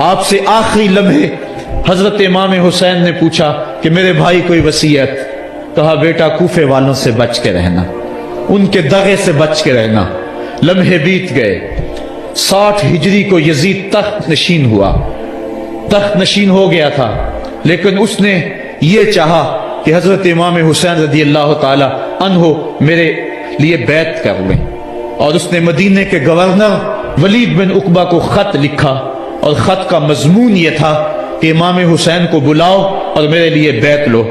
آپ سے آخری لمحے حضرت امام حسین نے پوچھا کہ میرے بھائی کوئی وصیت؟ کہا بیٹا کوفے والوں سے بچ کے رہنا، ان کے دغے سے بچ کے رہنا۔ لمحے بیت گئے، 60 ہجری کو یزید تخت نشین ہوا، تخت نشین ہو گیا تھا، لیکن اس نے یہ چاہا کہ حضرت امام حسین رضی اللہ تعالی عنہ میرے لیے بیعت کر لیں، اور اس نے مدینے کے گورنر ولید بن عقبہ کو خط لکھا، اور خط کا مضمون یہ تھا کہ امام حسین کو بلاؤ اور میرے لیے بیعت لو،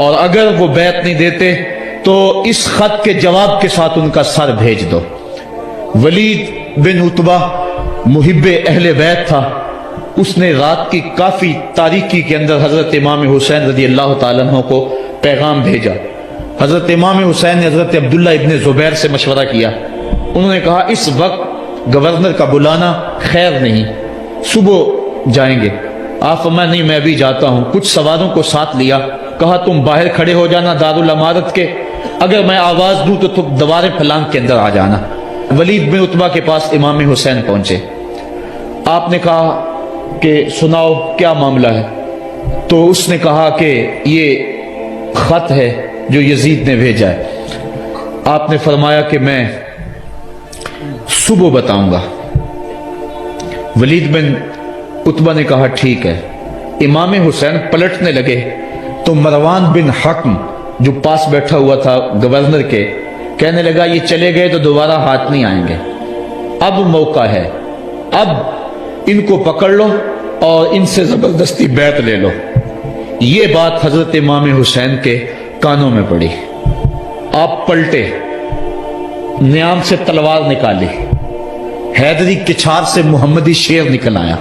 اور اگر وہ بیعت نہیں دیتے تو اس خط کے جواب کے ساتھ ان کا سر بھیج دو۔ ولید بن عتبہ محب اہل بیت تھا، اس نے رات کی کافی تاریکی کے اندر حضرت امام حسین رضی اللہ تعالیٰ عنہ کو پیغام بھیجا۔ حضرت امام حسین نے حضرت عبداللہ ابن زبیر سے مشورہ کیا، انہوں نے کہا اس وقت گورنر کا بلانا خیر نہیں، صبح جائیں گے۔ آپ فرمایا نہیں میں بھی جاتا ہوں۔ کچھ سواروں کو ساتھ لیا، کہا تم باہر کھڑے ہو جانا دارالامارت کے، اگر میں آواز دوں تو تم دوارے پھلانگ کے اندر آ جانا۔ ولید بن عتبہ کے پاس امام حسین پہنچے، آپ نے کہا کہ سناؤ کیا معاملہ ہے؟ تو اس نے کہا کہ یہ خط ہے جو یزید نے بھیجا ہے۔ آپ نے فرمایا کہ میں صبح بتاؤں گا۔ ولید بن عتبہ نے کہا ٹھیک ہے۔ امام حسین پلٹنے لگے تو مروان بن حکم جو پاس بیٹھا ہوا تھا گورنر کے، کہنے لگا یہ چلے گئے تو دوبارہ ہاتھ نہیں آئیں گے، اب موقع ہے، اب ان کو پکڑ لو اور ان سے زبردستی بیعت لے لو۔ یہ بات حضرت امام حسین کے کانوں میں پڑی، آپ پلٹے، نیام سے تلوار نکالی، حیدری کچھار سے محمدی شیر نکل آیا،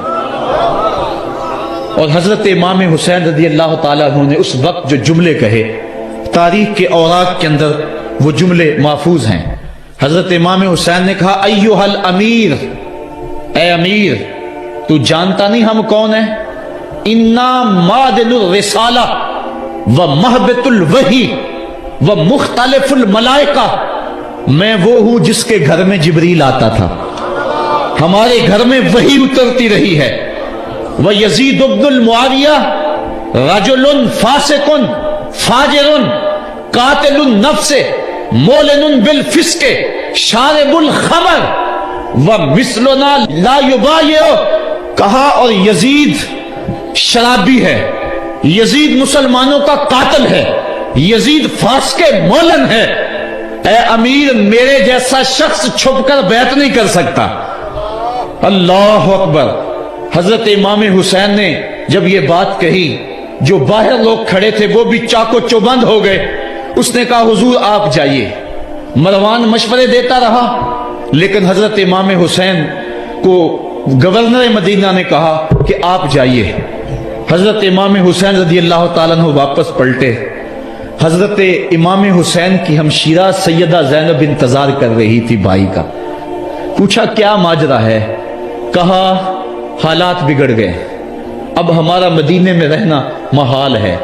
اور حضرت امام حسین رضی اللہ تعالیٰ عنہ نے اس وقت جو جملے کہے، تاریخ کے اوراق کے اندر وہ جملے محفوظ ہیں۔ حضرت امام حسین نے کہا ایھا الامیر، اے امیر تو جانتا نہیں ہم کون ہیں؟ انا معدن الرسالہ و مہبت الوحی و مختلف الملائکہ، میں وہ ہوں جس کے گھر میں جبریل آتا تھا، ہمارے گھر میں وحی اترتی رہی ہے۔ وَيَزِيدُ بْنُ الْمُعَاوِيَةِ رَجُلٌ فَاسِقٌ فَاجِرٌ قَاتِلُ النَّفْسِ مُعْلِنٌ بِالْفِسْقِ شَارِبُ الْخَمْرِ وَمِثْلُنَا لَا يُبَايِعُ، کہا اور یزید شرابی ہے، یزید مسلمانوں کا قاتل ہے، یزید فاسق مولن ہے، اے امیر میرے جیسا شخص چھپ کر بیعت نہیں کر سکتا۔ اللہ اکبر۔ حضرت امام حسین نے جب یہ بات کہی، جو باہر لوگ کھڑے تھے وہ بھی چاقو چوبند ہو گئے۔ اس نے کہا حضور آپ جائیے۔ مروان مشورے دیتا رہا، لیکن حضرت امام حسین کو گورنر مدینہ نے کہا کہ آپ جائیے۔ حضرت امام حسین رضی اللہ تعالیٰ عنہ واپس پلٹے۔ حضرت امام حسین کی ہمشیرہ سیدہ زینب انتظار کر رہی تھی بھائی کا۔ پوچھا کیا ماجرا ہے؟ کہا حالات بگڑ گئے، اب ہمارا مدینے میں رہنا محال ہے،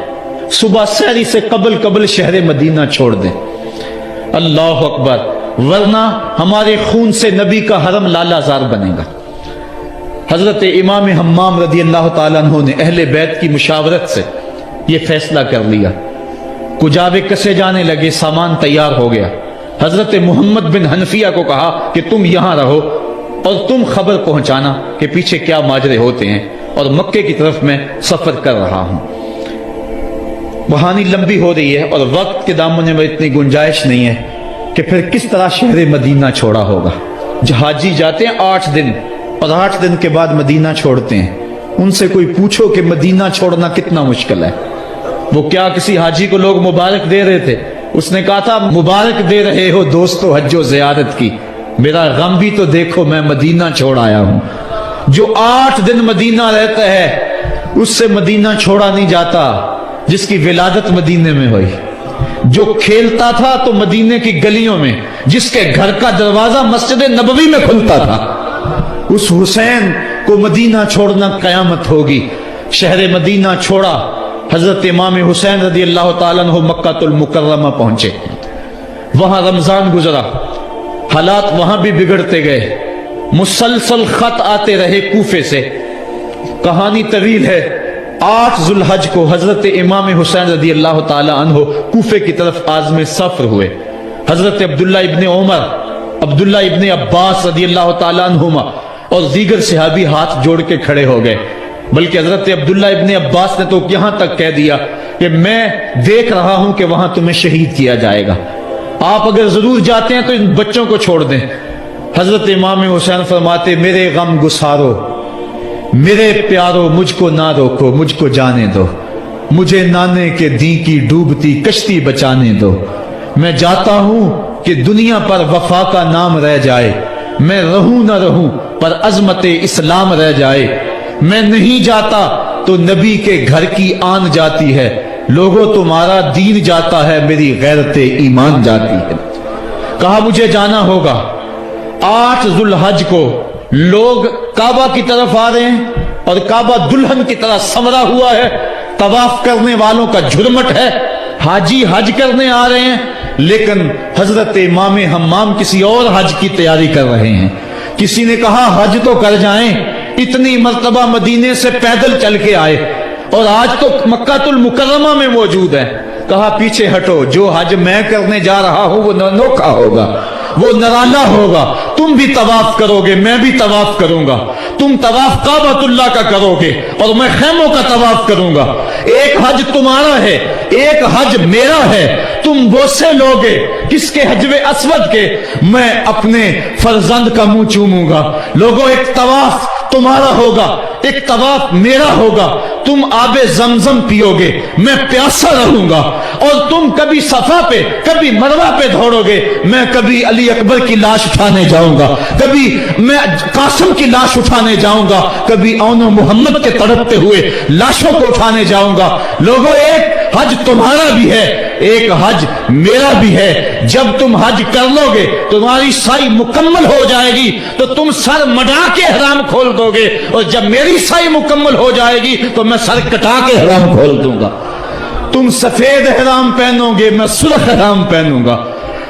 صبح سحری سے قبل شہر مدینہ چھوڑ دیں۔ اللہ اکبر، ورنہ ہمارے خون سے نبی کا حرم لالا زار بنے گا۔ حضرت امام حمام رضی اللہ تعالیٰ عنہ نے اہل بیت کی مشاورت سے یہ فیصلہ کر لیا۔ کجاوے کسے جانے لگے، سامان تیار ہو گیا۔ حضرت محمد بن حنفیہ کو کہا کہ تم یہاں رہو اور تم خبر پہنچانا کہ پیچھے کیا ماجرے ہوتے ہیں، اور مکے کی طرف میں سفر کر رہا ہوں۔ کہانی لمبی ہو رہی ہے اور وقت کے دامن میں اتنی گنجائش نہیں ہے کہ پھر کس طرح شہر مدینہ چھوڑا ہوگا۔ حاجی جاتے ہیں 8 دن اور 8 دن کے بعد مدینہ چھوڑتے ہیں، ان سے کوئی پوچھو کہ مدینہ چھوڑنا کتنا مشکل ہے۔ وہ کیا کسی حاجی کو لوگ مبارک دے رہے تھے، اس نے کہا تھا مبارک دے رہے ہو دوستو حج و زیارت کی، میرا غم بھی تو دیکھو، میں مدینہ چھوڑ آیا ہوں۔ جو 8 دن مدینہ رہتا ہے اس سے مدینہ چھوڑا نہیں جاتا، جس کی ولادت مدینے میں ہوئی، جو کھیلتا تھا تو مدینے کی گلیوں میں، جس کے گھر کا دروازہ مسجد نبوی میں کھلتا تھا، اس حسین کو مدینہ چھوڑنا قیامت ہوگی۔ شہر مدینہ چھوڑا، حضرت امام حسین رضی اللہ تعالیٰ عنہ مکہ المکرمہ پہنچے، وہاں رمضان گزرا، حالات وہاں بھی بگڑتے گئے، مسلسل خط آتے رہے کوفے سے، کہانی طویل ہے. 8 ذوالحج کو حضرت امام حسین رضی اللہ تعالی عنہ کوفے کی طرف عازم سفر ہوئے. حضرت عبداللہ ابن عمر، عبداللہ ابن عباس رضی اللہ تعالی عنہما اور دیگر صحابی ہاتھ جوڑ کے کھڑے ہو گئے. بلکہ حضرت عبداللہ ابن عباس نے تو یہاں تک کہہ دیا کہ میں دیکھ رہا ہوں کہ وہاں تمہیں شہید کیا جائے گا، آپ اگر ضرور جاتے ہیں تو ان بچوں کو چھوڑ دیں. حضرت امام حسین فرماتے میرے غم گسارو، میرے پیارو مجھ کو نہ روکو، مجھ کو جانے دو، مجھے نانے کے دی کی ڈوبتی کشتی بچانے دو. میں جاتا ہوں کہ دنیا پر وفا کا نام رہ جائے، میں رہوں نہ رہوں پر عظمت اسلام رہ جائے. میں نہیں جاتا تو نبی کے گھر کی آن جاتی ہے، لوگوں تمہارا دین جاتا ہے، میری غیرت ایمان جاتی ہے. کہا مجھے جانا ہوگا. 8 ذوالحج کو لوگ کعبہ کی طرف آ رہے ہیں اور کعبہ دلہن کی طرح سمرا ہوا ہے، طواف کرنے والوں کا جھرمٹ ہے، حاجی حج کرنے آ رہے ہیں. لیکن حضرت امام حمام کسی اور حج کی تیاری کر رہے ہیں. کسی نے کہا حج تو کر جائیں، اتنی مرتبہ مدینے سے پیدل چل کے آئے اور آج تو مکہ المکرمہ میں موجود ہے. کہا پیچھے ہٹو، جو حج میں کرنے جا رہا ہوں وہ انوکھا ہوگا، وہ نرالا ہوگا. تم بھی طواف کرو گے، میں بھی طواف کروں گا. تم طواف کعبۃ اللہ کا کرو گے اور میں خیموں کا طواف کروں گا. ایک حج تمہارا ہے، ایک حج میرا ہے. تم بوسے لوگے کس کے حجر اسود کے، میں اپنے فرزند کا منہ چوموں گا. لوگوں ایک طواف تمہارا ہوگا، ایک طواف میرا ہوگا. تم آب زمزم پیو گے، میں پیاسا رہوں گا. اور تم کبھی صفا پہ کبھی مروہ پہ دوڑو گے، میں کبھی علی اکبر کی لاش اٹھانے جاؤں گا، کبھی میں قاسم کی لاش اٹھانے جاؤں گا، کبھی اون و محمد کے تڑپتے ہوئے لاشوں کو اٹھانے جاؤں گا. لوگوں ایک حج تمہارا بھی ہے، ایک حج میرا بھی ہے. جب تم حج کر لو گے تمہاری سائی مکمل ہو جائے گی تو تم سر مڈا کے حرام کھول دو گے، اور جب میری سائی مکمل ہو جائے گی تو میں سر کٹا کے حرام کھول دوں گا. تم سفید حرام پہنو گے، میں سرخ حرام پہنوں گا.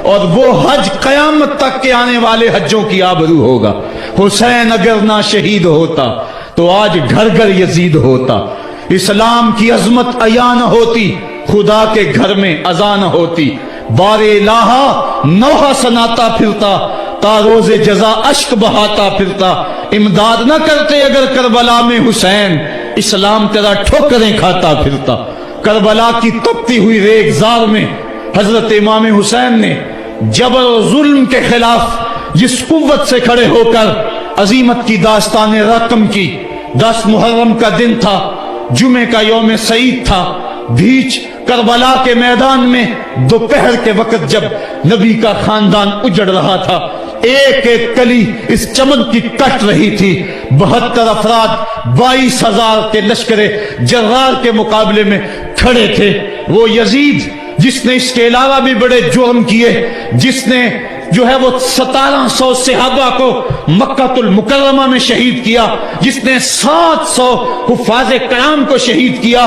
اور وہ حج قیامت تک کے آنے والے حجوں کی آبرو ہوگا. حسین اگر نہ شہید ہوتا تو آج گھر گھر یزید ہوتا. اسلام کی عظمت عیاں نہ ہوتی، خدا کے گھر میں اذان نہ ہوتی. بار الہا نوحہ سناتا پھرتا، تا روز جزا اشک بہاتا پھرتا. امداد نہ کرتے اگر کربلا میں حسین، اسلام تیرا ٹھوکریں کھاتا پھرتا. کربلا کی تپتی ہوئی ریگزار میں حضرت امام حسین نے جبر و ظلم کے خلاف جس قوت سے کھڑے ہو کر عظیمت کی داستان رقم کی. 10 محرم کا دن تھا، جمعے کا یوم سعید تھا. بیچ کربلا کے میدان میں دوپہر کے وقت جب نبی کا خاندان اجڑ رہا تھا، ایک ایک کلی اس چمن کی کٹ رہی تھی. 72 افراد 22,000 کے لشکر جرار کے مقابلے میں کھڑے تھے. وہ یزید جس نے اس کے علاوہ بھی بڑے جرم کیے، جس نے جو ہے وہ 1700 صحابہ کو مکہ المکرمہ میں شہید کیا، جس نے 700 حفاظ کرام کو شہید کیا،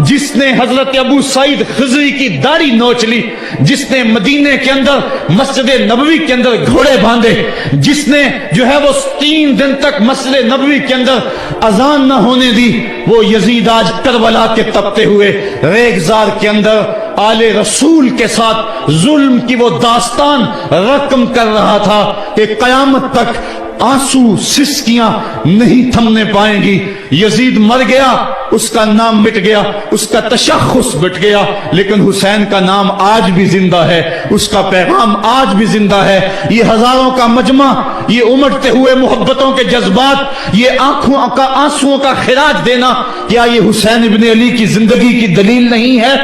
جس نے حضرت ابو سعید خضری کی داڑھی نوچ لی، جس نے مدینے کے اندر مسجد نبوی کے اندر گھوڑے باندھے، جس نے جو ہے وہ 3 دن تک مسجد نبوی کے اندر اذان نہ ہونے دی، وہ یزید آج کربلا کے تپتے ہوئے ریگزار کے اندر آل رسول کے ساتھ ظلم کی وہ داستان رقم کر رہا تھا کہ قیامت تک آنسو سسکیاں نہیں تھمنے پائیں گی. یزید مر گیا، اس کا نام مٹ گیا، اس کا تشخص مٹ گیا، لیکن حسین کا نام آج بھی زندہ ہے، اس کا پیغام آج بھی زندہ ہے. یہ ہزاروں کا مجمع، یہ امٹتے ہوئے محبتوں کے جذبات، یہ آنکھوں کا آنسوؤں کا خراج دینا، کیا یہ حسین ابن علی کی زندگی کی دلیل نہیں ہے؟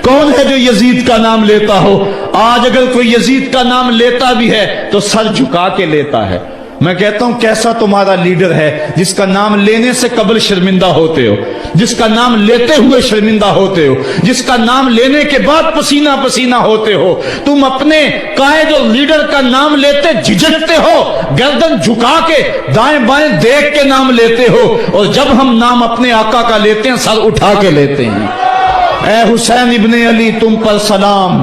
کون ہے جو یزید کا نام لیتا ہو؟ آج اگر کوئی یزید کا نام لیتا بھی ہے تو سر جھکا کے لیتا ہے. میں کہتا ہوں کیسا تمہارا لیڈر ہے جس کا نام لینے سے قبل شرمندہ ہوتے ہو، جس کا نام لیتے ہوئے شرمندہ ہوتے ہو، جس کا نام لینے کے بعد پسینہ پسینہ ہوتے ہو. تم اپنے قائد اور لیڈر کا نام لیتے جھجکتے ہو، گردن جھکا کے دائیں بائیں دیکھ کے نام لیتے ہو، اور جب ہم نام اپنے آقا کا لیتے ہیں سر اٹھا کے لیتے ہیں. اے حسین ابن علی تم پر سلام.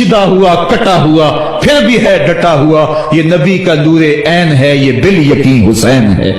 شدہ ہوا کٹا ہوا پھر بھی ہے ڈٹا ہوا، یہ نبی کا نور عین ہے، یہ بال یقین حسین ہے۔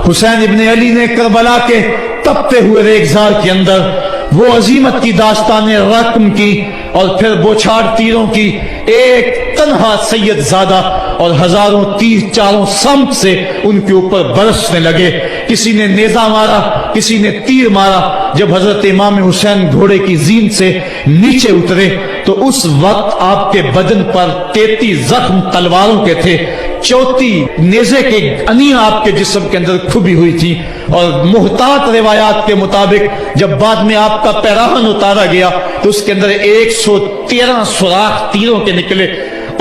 حسین ابن علی نے کربلا کے تپتے ہوئے ریگزار کے اندر وہ عظیمت کی داستان رقم کی اور پھر بوچھاڑ تیروں کی، ایک تنہا سید زادہ اور ہزاروں تیر چاروں سمت سے ان کے اوپر برسنے لگے، کسی نے نیزہ مارا، کسی نے تیر مارا۔ جب حضرت امام حسین گھوڑے کی زین سے نیچے اترے تو اس وقت آپ کے بدن پر 33 زخم تلواروں کے تھے، 34 نیزے کے انیاں آپ کے جسم کے اندر کھبی ہوئی تھی، اور محتاط روایات کے مطابق جب بعد میں آپ کا پیراہن اتارا گیا تو اس کے اندر 113 سوراخ تیروں کے نکلے،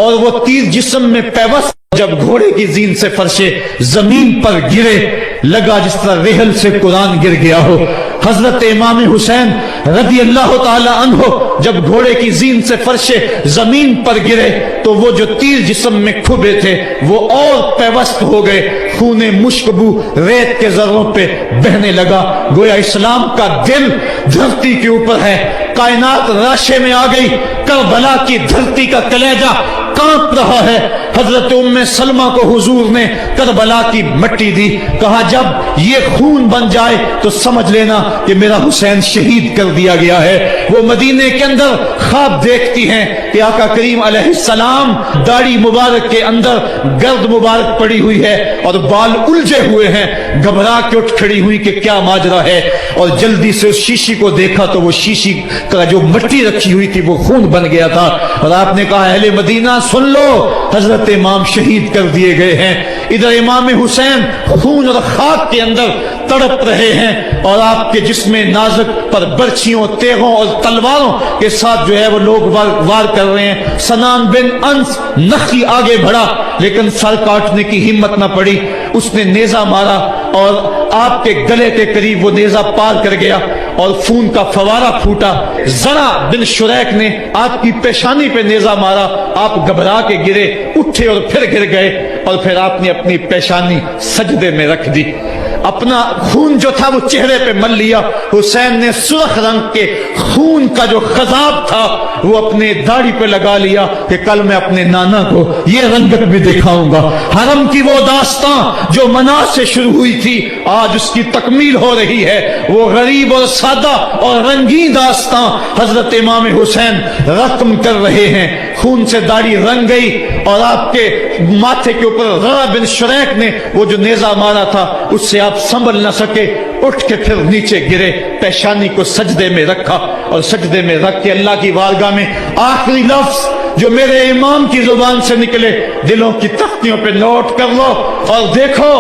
اور وہ تیر جسم میں پیوست جب گھوڑے کی زین سے فرشے زمین پر گرے لگا جس طرح ریحل سے قرآن گر گیا ہو۔ حضرت امام حسین رضی اللہ تعالی عنہ جب گھوڑے کی زین سے فرشے زمین پر گرے تو وہ جو تیر جسم میں کھبے تھے وہ اور پیوست ہو گئے، خون مشکبو ریت کے ذروں پہ بہنے لگا، گویا اسلام کا دل دھرتی کے اوپر ہے، کائنات راشے میں آ گئی، کربلا کی دھرتی کا کلیجہ کانپ رہا ہے۔ حضرت ام سلمہ کو حضور نے کربلا کی مٹی دی، کہا جب یہ خون بن جائے تو سمجھ لینا کہ میرا حسین شہید کر دیا گیا ہے۔ وہ مدینے کے اندر خواب دیکھتی ہیں کہ آقا کریم علیہ السلام داڑھی مبارک کے اندر گرد مبارک پڑی ہوئی ہے اور بال الجھے ہوئے ہیں، گھبرا کے اٹھ کھڑی ہوئی کہ کیا ماجرا ہے، اور جلدی سے اس شیشی کو دیکھا تو وہ شیشی کا جو مٹی رکھی ہوئی تھی وہ خون بن گیا تھا، اور آپ نے کہا اہل مدینہ سن لو، حضرت امام شہید کر دیے گئے ہیں۔ ادھر امام حسین خون اور خاک کے اندر تڑپ رہے ہیں اور آپ کے جسم نازک پر برچھیوں، تیغوں اور تلواروں کے ساتھ جو ہے وہ لوگ وار کر رہے ہیں۔ سنان بن انس نخی آگے بڑھا لیکن سر کاٹنے کی ہمت نہ پڑی، اس نے نیزہ مارا اور آپ کے گلے کے قریب وہ نیزہ پار کر گیا اور خون کا فوارہ پھوٹا۔ زرع بن شریک نے آپ کی پیشانی پہ نیزہ مارا، آپ گھبرا کے گرے، اٹھے اور پھر گر گئے، اور پھر آپ نے اپنی پیشانی سجدے میں رکھ دی، اپنا خون جو تھا وہ چہرے پہ مل لیا۔ حسین نے سرخ رنگ کے خون کا جو خضاب تھا وہ اپنے داڑھی پہ لگا لیا کہ کل میں اپنے نانا کو یہ رنگت بھی دکھاؤں گا۔ حرم کی وہ داستان جو منا سے شروع ہوئی تھی آج اس کی تکمیل ہو رہی ہے، وہ غریب اور سادہ اور رنگین داستان حضرت امام حسین رقم کر رہے ہیں۔ خون سے داڑھی رنگ گئی اور آپ کے ماتھے کے اوپر زرع بن شریک نے وہ جو نیزہ مارا تھا اس سے آپ سنبھل نہ سکے، اٹھ کے پھر نیچے گرے، پیشانی کو سجدے میں رکھا اور سجدے میں رکھ کے اللہ کی بارگاہ میں آخری لفظ جو میرے امام کی زبان سے نکلے دلوں کی تختیوں پہ نوٹ کر لو اور دیکھو۔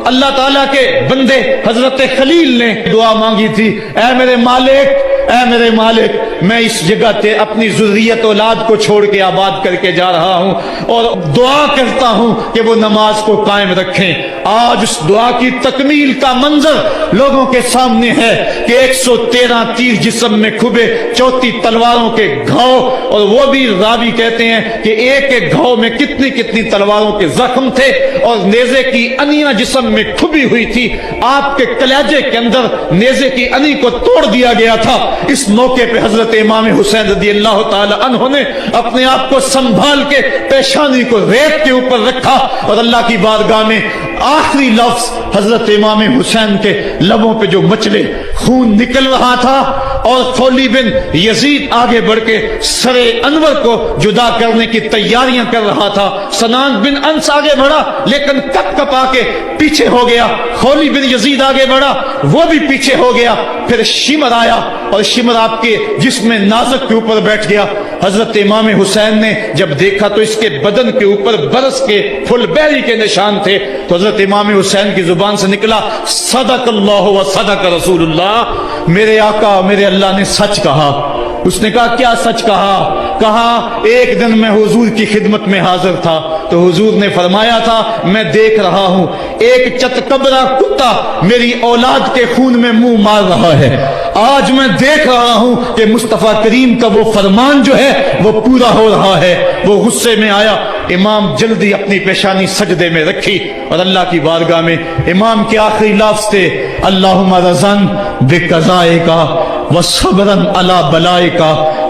اللہ تعالیٰ کے بندے حضرت خلیل نے دعا مانگی تھی، اے میرے مالک، اے میرے مالک، میں اس جگہ تے اپنی ذریت اولاد کو چھوڑ کے آباد کر کے جا رہا ہوں اور دعا کرتا ہوں کہ وہ نماز کو قائم رکھیں۔ آج اس دعا کی تکمیل کا منظر لوگوں کے سامنے ہے کہ 113 تیر جسم میں کھبے، 34 تلواروں کے گھاؤ، اور وہ بھی راوی کہتے ہیں کہ ایک ایک گھاؤ میں کتنی کتنی تلواروں کے زخم تھے اور نیزے کی انیاں جسم میں کھبی ہوئی تھی، آپ کے کلیجے کے اندر نیزے کی انی کو توڑ دیا گیا تھا۔ اس موقع پہ حضرت امام حسین رضی اللہ تعالی عنہ نے اپنے آپ کو سنبھال کے پیشانی کو ریت کے اوپر رکھا اور اللہ کی بارگاہ میں آخری لفظ حضرت امام حسین کے لبوں پہ جو مچلے خون نکل رہا تھا، اور خولی بن یزید آگے بڑھ کے سر انور کو جدا کرنے کی تیاریاں کر رہا تھا، سنان بن انس آگے بڑھا لیکن کپ کپا کے پیچھے ہو گیا، خولی بن یزید آگے بڑھا وہ بھی پیچھے ہو گیا، پھر شمر آیا اور شمر آپ کے جسم نازک کے اوپر بیٹھ گیا۔ حضرت امام حسین نے جب دیکھا تو اس کے بدن کے اوپر برس کے پھل بیری کے نشان تھے، تو حضرت امام حسین کی زبان سے نکلا صدق اللہ و صدق رسول اللہ، میرے آقا میرے اللہ نے سچ کہا۔ اس نے کہا کیا سچ کہا؟ کہا ایک دن میں حضور کی خدمت میں حاضر تھا تو حضور نے فرمایا تھا میں دیکھ رہا ہوں ایک چتکبرا کتا میری اولاد کے خون میں منہ مار رہا ہے، آج میں دیکھ رہا ہوں کہ مصطفیٰ کریم کا وہ فرمان جو ہے وہ پورا ہو رہا ہے۔ وہ غصے میں آیا، امام جلدی اپنی پیشانی سجدے میں رکھی اور اللہ کی بارگاہ میں امام کے آخری لفظ تھے اللہم رضن بقضائک وصبرن علی بلائک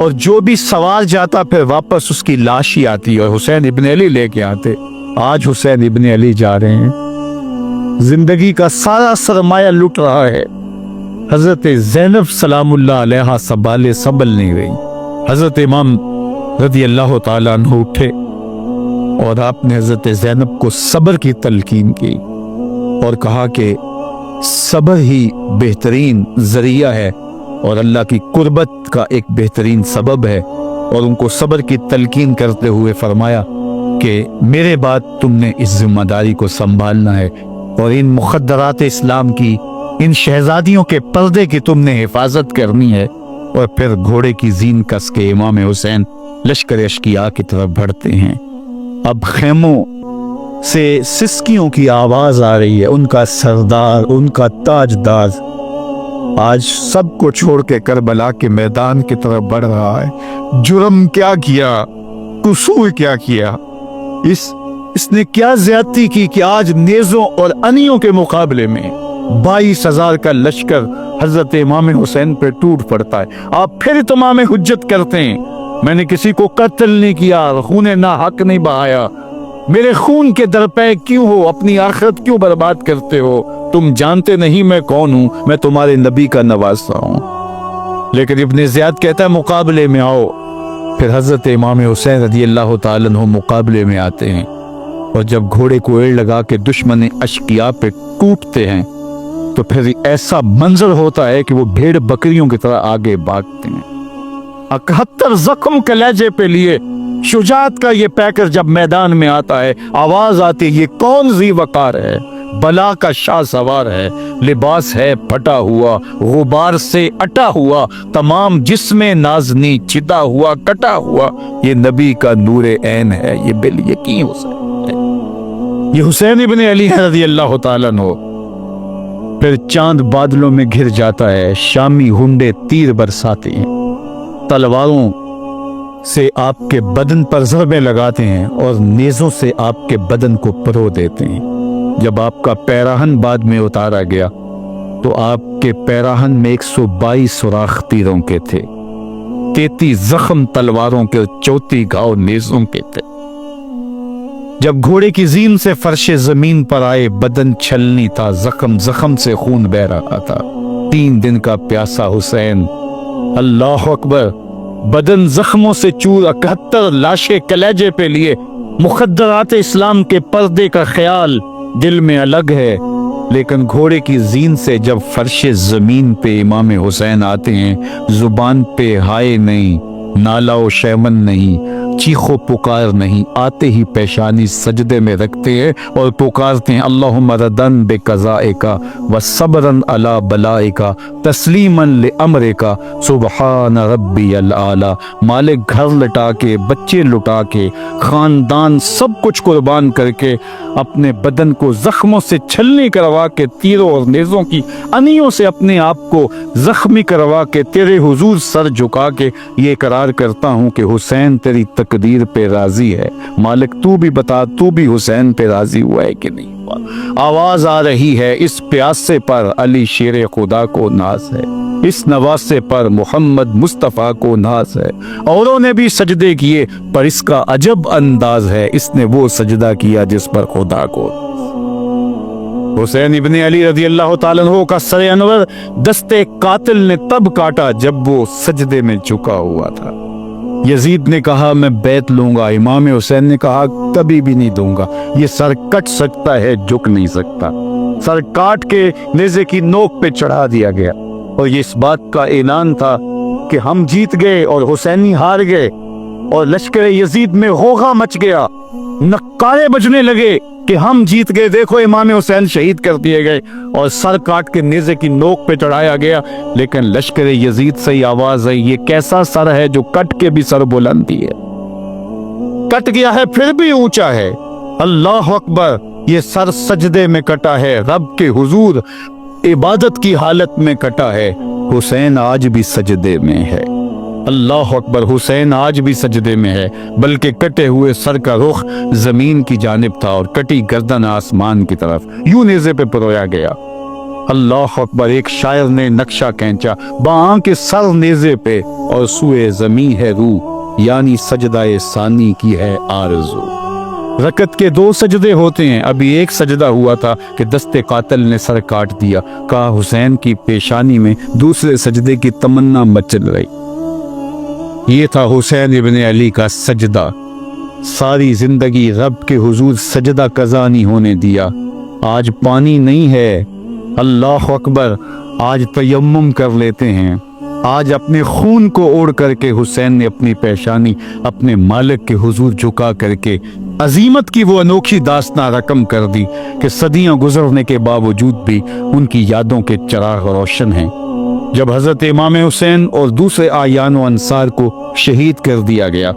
اور جو بھی سوار جاتا پھر واپس اس کی لاش ہی آتی اور حسین ابن علی لے کے آتے۔ آج حسین ابن علی جا رہے ہیں، زندگی کا سارا سرمایہ لٹ رہا ہے۔ حضرت زینب سلام اللہ علیہا سنبھالے سنبھل نہیں رہی۔ حضرت امام رضی اللہ تعالیٰ عنہ اٹھے اور آپ نے حضرت زینب کو صبر کی تلقین کی اور کہا کہ صبر ہی بہترین ذریعہ ہے اور اللہ کی قربت کا ایک بہترین سبب ہے، اور ان کو صبر کی تلقین کرتے ہوئے فرمایا کہ میرے بعد تم نے اس ذمہ داری کو سنبھالنا ہے اور ان مخدرات اسلام کی، ان شہزادیوں کے پردے کی تم نے حفاظت کرنی ہے۔ اور پھر گھوڑے کی زین کس کے امام حسین لشکر اشقیاء کی طرف بڑھتے ہیں۔ اب خیموں سے سسکیوں کی آواز آ رہی ہے، ان کا سردار، ان کا تاجدار آج سب کو چھوڑ کے کربلا کے میدان کی طرف بڑھ رہا ہے۔ جرم کیا کیا، قصور کیا کیا، اس نے کیا زیادتی کی کہ آج نیزوں اور انیوں کے مقابلے میں 22,000 کا لشکر حضرت امام حسین پہ ٹوٹ پڑتا ہے۔ آپ پھر تمام حجت کرتے ہیں میں نے کسی کو قتل نہیں کیا، خون ناحق نہیں بہایا، میرے خون کے درپے کیوں ہو، اپنی آخرت کیوں برباد کرتے ہو؟ تم جانتے نہیں میں کون ہوں، میں تمہارے نبی کا نواسا ہوں۔ لیکن ابن زیاد کہتا ہے مقابلے میں آؤ۔ پھر حضرت امام حسین رضی اللہ تعالیٰ عنہ مقابلے میں آتے ہیں، اور جب گھوڑے کو ایڑ لگا کے دشمن اشقیاء پہ کوٹتے ہیں تو پھر ایسا منظر ہوتا ہے کہ وہ بھیڑ بکریوں کی طرح آگے بھاگتے ہیں۔ 71 زخم کلیجے پہ لیے شجاعت کا یہ پیکر جب میدان میں آتا ہے، آواز آتی ہے یہ کون ذی وقار ہے، بلا کا شاہ سوار ہے، لباس ہے پھٹا ہوا، غبار سے اٹا ہوا، تمام جسم نازنی چتا ہوا کٹا ہوا، یہ نبی کا نور عین ہے، یہ بال یقین حسین ہے، یہ حسین ابن علی رضی اللہ تعالیٰ عنہ۔ پھر چاند بادلوں میں گھر جاتا ہے، شامی ہنڈے تیر برساتے ہیں، تلواروں سے آپ کے بدن پر ضربیں لگاتے ہیں اور نیزوں سے آپ کے بدن کو پرو دیتے ہیں۔ جب آپ کا پیراہن بعد میں اتارا گیا تو آپ کے پیراہن میں 122 سوراخ تیروں کے تھے، 33 زخم تلواروں کے، 34 گھاؤ نیزوں کے تھے۔ جب گھوڑے کی زین سے فرش زمین پر آئے، بدن چھلنی تھا، زخم زخم سے خون بہ رہا تھا، 3 دن کا پیاسا حسین، اللہ اکبر، بدن زخموں سے چور، 71 لاشیں کلیجے پہ لیے، مخدرات اسلام کے پردے کا خیال دل میں الگ ہے، لیکن گھوڑے کی زین سے جب فرش زمین پہ امام حسین آتے ہیں، زبان پہ ہائے نہیں، نالا و شیمن نہیں، چیخ و پکار نہیں، آتے ہی پیشانی سجدے میں رکھتے ہیں اور پکارتے ہیں اللہم ردن بے قضائکا و صبرن علی بلائکا تسلیمن لامرکا سبحان ربی العالی۔ مالک گھر لٹا کے، بچے لٹا کے، خاندان سب کچھ قربان کر کے، اپنے بدن کو زخموں سے چھلنی کروا کے، تیروں اور نیزوں کی انیوں سے اپنے آپ کو زخمی کروا کے، تیرے حضور سر جھکا کے یہ اقرار کرتا ہوں کہ حسین تیری تقدیر پہ راضی ہے، مالک تو بھی بتا، تو بھی حسین پہ راضی ہوا ہے کہ نہیں ہوا؟ آواز آ رہی ہے اس پیاسے پر علی شیر خدا کو ناز ہے، اس نواسے پر محمد مصطفیٰ کو ناز ہے، اوروں نے بھی سجدے کیے پر اس کا عجب انداز ہے، اس نے وہ سجدہ کیا جس پر خدا کو۔ حسین ابن علی رضی اللہ تعالیٰ عنہ کا سر انور دستے قاتل نے تب کاٹا جب وہ سجدے میں جھکا ہوا تھا۔ یزید نے کہا میں بیعت لوں گا، امام حسین نے کہا کبھی بھی نہیں دوں گا، یہ سر کٹ سکتا ہے جھک نہیں سکتا۔ سر کاٹ کے نیزے کی نوک پہ چڑھا دیا گیا، اور یہ اس بات کا اعلان تھا کہ ہم جیت گئے اور حسینی ہار گئے، اور لشکر یزید میں غوغا مچ گیا، نقارے بجنے لگے کہ ہم جیت گئے، دیکھو امام حسین شہید کر دیے گئے، اور سر کاٹ کے نیزے کی نوک پہ چڑھایا گیا۔ لیکن لشکر یزید سے ہی آواز آئی یہ کیسا سر ہے جو کٹ کے بھی سر بلندی ہے، کٹ گیا ہے پھر بھی اونچا ہے، اللہ اکبر، یہ سر سجدے میں کٹا ہے، رب کے حضور عبادت کی حالت میں کٹا ہے، حسین آج بھی سجدے میں ہے، اللہ اکبر، حسین آج بھی سجدے میں ہے، بلکہ کٹے ہوئے سر کا رخ زمین کی جانب تھا اور کٹی گردن آسمان کی طرف، یوں نیزے پہ پرویا گیا۔ اللہ اکبر، ایک شاعر نے نقشہ کھینچا، باں کے سر نیزے پہ اور سوئے زمیں ہے روح، یعنی سجدہ ثانی کی ہے آرزو۔ رکعت کے 2 سجدے ہوتے ہیں، ابھی ایک سجدہ ہوا تھا کہ دست قاتل نے سر کاٹ دیا۔ کہا حسین کی پیشانی میں دوسرے سجدے کی تمنا مچل رہی۔ یہ تھا حسین ابن علی کا سجدہ۔ ساری زندگی رب کے حضور سجدہ قضا نہیں ہونے دیا۔ آج پانی نہیں ہے، اللہ اکبر، آج تیمم کر لیتے ہیں۔ آج اپنے خون کو اوڑھ کر کے حسین نے اپنی پیشانی اپنے مالک کے حضور جھکا کر کے عظیمت کی وہ انوکھی داستان رقم کر دی کہ صدیاں گزرنے کے باوجود بھی ان کی یادوں کے چراغ روشن ہیں۔ جب حضرت امام حسین اور دوسرے اعیان و انصار کو شہید کر دیا گیا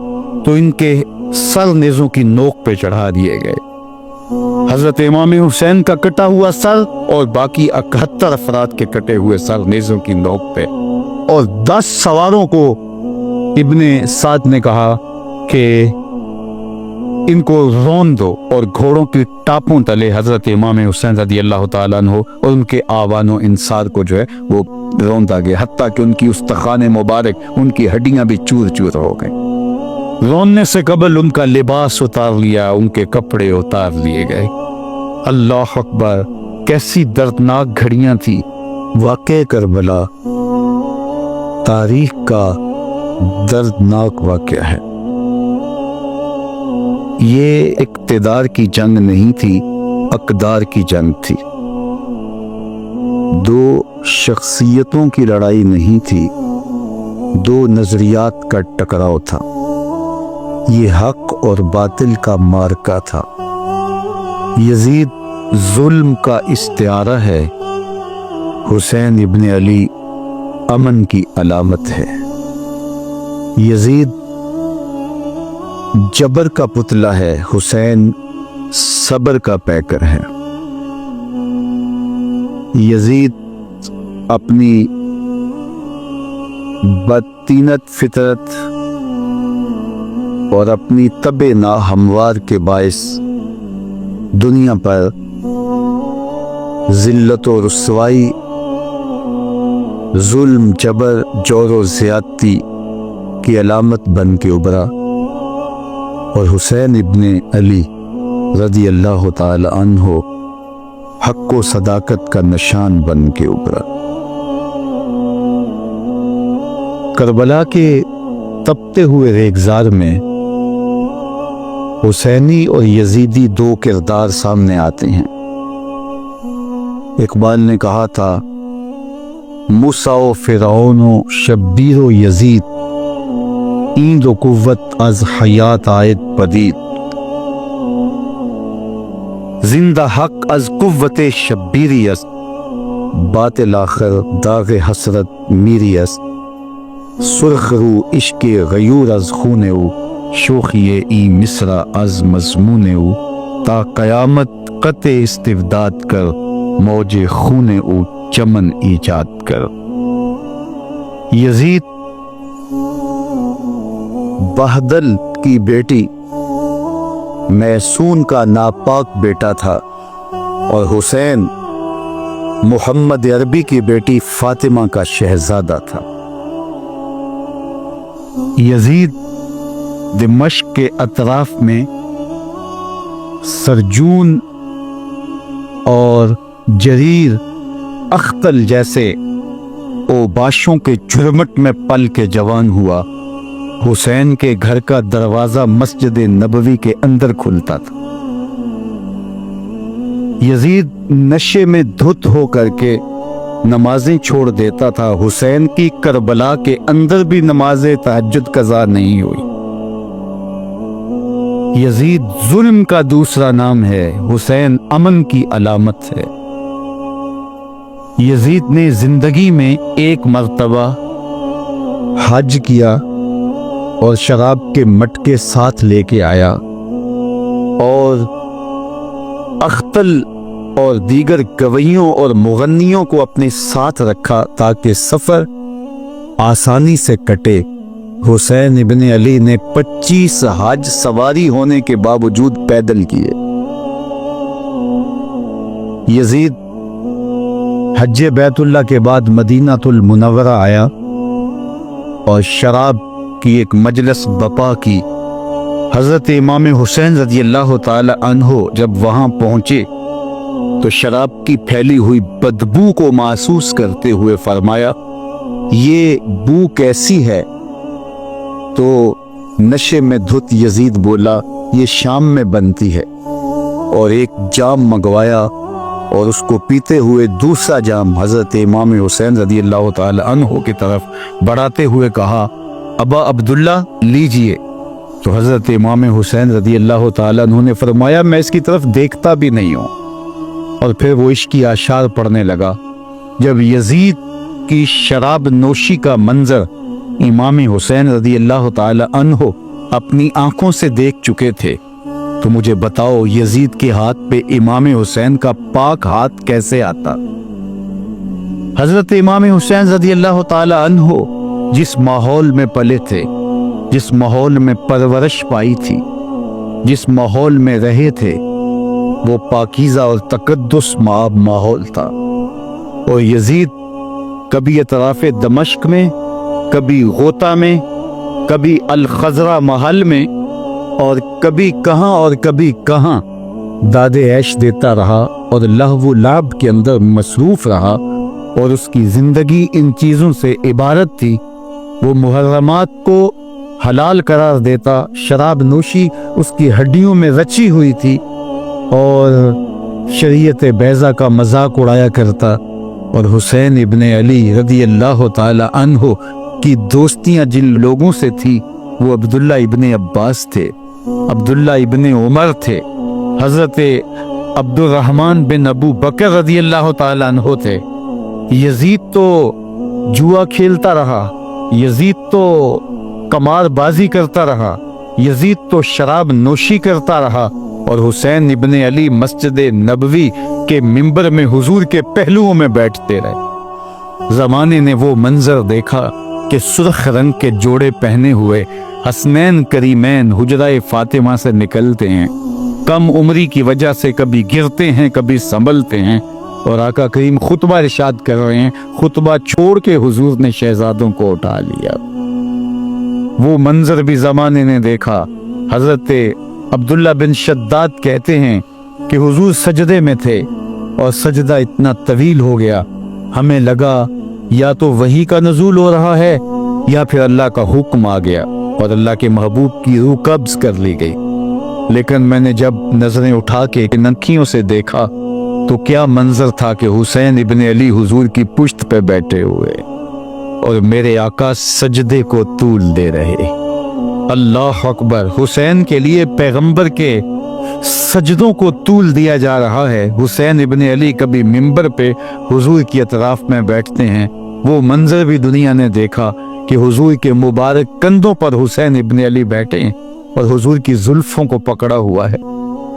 تو ان کے سر نیزوں کی نوک پہ چڑھا دیے گئے۔ حضرت امام حسین کا کٹا ہوا سر اور باقی 71 افراد کے کٹے ہوئے سر نیزوں کی نوک پہ، اور 10 سواروں کو ابن سعد نے کہا کہ ان کو رون دو، اور گھوڑوں کی ٹاپوں تلے حضرت امام حسین رضی اللہ تعالیٰ عنہ اور ان کے آوان و انصار کو جو ہے وہ روندا گیا، حتیٰ کہ ان کی استخوان مبارک، ان کی ہڈیاں بھی چور چور ہو گئیں۔ روننے سے قبل ان کا لباس اتار لیا، ان کے کپڑے اتار لیے گئے۔ اللہ اکبر، کیسی دردناک گھڑیاں تھی۔ واقع کربلا تاریخ کا دردناک واقعہ ہے۔ یہ اقتدار کی جنگ نہیں تھی، اقدار کی جنگ تھی۔ 2 شخصیتوں کی لڑائی نہیں تھی، 2 نظریات کا ٹکراؤ تھا۔ یہ حق اور باطل کا معرکہ تھا۔ یزید ظلم کا استعارہ ہے، حسین ابن علی امن کی علامت ہے۔ یزید جبر کا پتلا ہے، حسین صبر کا پیکر ہے۔ یزید اپنی بدطینت فطرت اور اپنی طبع ناہموار کے باعث دنیا پر ذلت و رسوائی، ظلم، جبر، جور و زیادتی کی علامت بن کے ابھرا، اور حسین ابن علی رضی اللہ تعالی عنہ حق و صداقت کا نشان بن کے ابھرا۔ کربلا کے تپتے ہوئے ریگزار میں حسینی اور یزیدی 2 کردار سامنے آتے ہیں۔ اقبال نے کہا تھا، موسیٰ و فرعون و شبیر و یزید، ایند و قوت از حیات آید پدید، زندہ حق از قوت شبیری است، باطل آخر داغ حسرت میری است، سرخ رو عشق غیور از خون او، شوخی ای مصرع از مضمون او، تا قیامت قطع استبداد کر، موج خون او چمن ایجاد کر۔ یزید بہدل کی بیٹی میسون کا ناپاک بیٹا تھا، اور حسین محمد عربی کی بیٹی فاطمہ کا شہزادہ تھا۔ یزید دمشق کے اطراف میں سرجون اور جریر اختل جیسے اوباشوں کے جھرمٹ میں پل کے جوان ہوا۔ حسین کے گھر کا دروازہ مسجد نبوی کے اندر کھلتا تھا۔ یزید نشے میں دھت ہو کر کے نمازیں چھوڑ دیتا تھا۔ حسین کی کربلا کے اندر بھی نماز تہجد قضا نہیں ہوئی۔ یزید ظلم کا دوسرا نام ہے، حسین امن کی علامت ہے۔ یزید نے زندگی میں 1 مرتبہ حج کیا اور شراب کے مٹکے ساتھ لے کے آیا، اور اختل اور دیگر گویوں اور مغنیوں کو اپنے ساتھ رکھا تاکہ سفر آسانی سے کٹے۔ حسین ابن علی نے 25 حج سواری ہونے کے باوجود پیدل کیے۔ یزید حج بیت اللہ کے بعد مدینہ المنورہ آیا اور شراب کی ایک مجلس بپا کی۔ حضرت امام حسین رضی اللہ تعالی عنہ جب وہاں پہنچے تو شراب کی پھیلی ہوئی بدبو کو محسوس کرتے ہوئے فرمایا یہ بو کیسی ہے؟ تو نشے میں دھت یزید بولا یہ شام میں بنتی ہے، اور ایک جام منگوایا اور اس کو پیتے ہوئے دوسرا جام حضرت امام حسین رضی اللہ تعالی عنہ کی طرف بڑھاتے ہوئے کہا ابا عبداللہ لیجئے۔ تو حضرت امام حسین رضی اللہ تعالی عنہ نے فرمایا میں اس کی طرف دیکھتا بھی نہیں ہوں، اور پھر وہ عشقی اشعار پڑھنے لگا۔ جب یزید کی شراب نوشی کا منظر امام حسین رضی اللہ تعالی عنہ اپنی آنکھوں سے دیکھ چکے تھے تو مجھے بتاؤ یزید کے ہاتھ پہ امام حسین کا پاک ہاتھ کیسے آتا؟ حضرت امام حسین رضی اللہ تعالی عنہ جس ماحول میں پلے تھے، جس ماحول میں پرورش پائی تھی، جس ماحول میں رہے تھے، وہ پاکیزہ اور تقدس مآب ماحول تھا۔ اور یزید کبھی اطراف دمشق میں، کبھی غوطہ میں، کبھی الخزرہ محل میں، اور کبھی کہاں داد عیش دیتا رہا اور لہو و لعب کے اندر مصروف رہا، اور اس کی زندگی ان چیزوں سے عبارت تھی۔ وہ محرمات کو حلال قرار دیتا، شراب نوشی اس کی ہڈیوں میں رچی ہوئی تھی، اور شریعت بیضا کا مذاق اڑایا کرتا۔ اور حسین ابن علی رضی اللہ تعالی عنہ کی دوستیاں جن لوگوں سے تھی وہ عبداللہ ابن عباس تھے، عبداللہ ابن عمر تھے، حضرت عبد الرحمن بن ابو بکر رضی اللہ تعالی عنہ تھے۔ یزید تو جوا کھیلتا رہا، یزید تو قمار بازی کرتا رہا، یزید تو شراب نوشی کرتا رہا، اور حسین ابن علی مسجد نبوی کے منبر میں حضور کے پہلوؤں میں بیٹھتے رہے۔ زمانے نے وہ منظر دیکھا کہ سرخ رنگ کے جوڑے پہنے ہوئے حسنین کریمین حجرہ فاطمہ سے نکلتے ہیں، کم عمری کی وجہ سے کبھی گرتے ہیں کبھی سنبھلتے ہیں، اور آقا کریم خطبہ ارشاد کر رہے ہیں، خطبہ چھوڑ کے حضور نے شہزادوں کو اٹھا لیا۔ وہ منظر بھی زمانے نے دیکھا۔ حضرت عبداللہ بن شداد کہتے ہیں کہ حضور سجدے میں تھے اور سجدہ اتنا طویل ہو گیا، ہمیں لگا یا تو وحی کا نزول ہو رہا ہے یا پھر اللہ کا حکم آ گیا اور اللہ کے محبوب کی روح قبض کر لی گئی۔ لیکن میں نے جب نظریں اٹھا کے ننکیوں سے دیکھا تو کیا منظر تھا کہ حسین ابن علی حضور کی پشت پہ بیٹھے ہوئے اور میرے آقا سجدے کو طول دے رہے۔ اللہ اکبر! حسین کے لیے پیغمبر کے سجدوں کو طول دیا جا رہا ہے۔ حسین ابن علی کبھی منبر پہ حضور کی اطراف میں بیٹھتے ہیں۔ وہ منظر بھی دنیا نے دیکھا کہ حضور کے مبارک کندھوں پر حسین ابن علی بیٹھے ہیں اور حضور کی زلفوں کو پکڑا ہوا ہے۔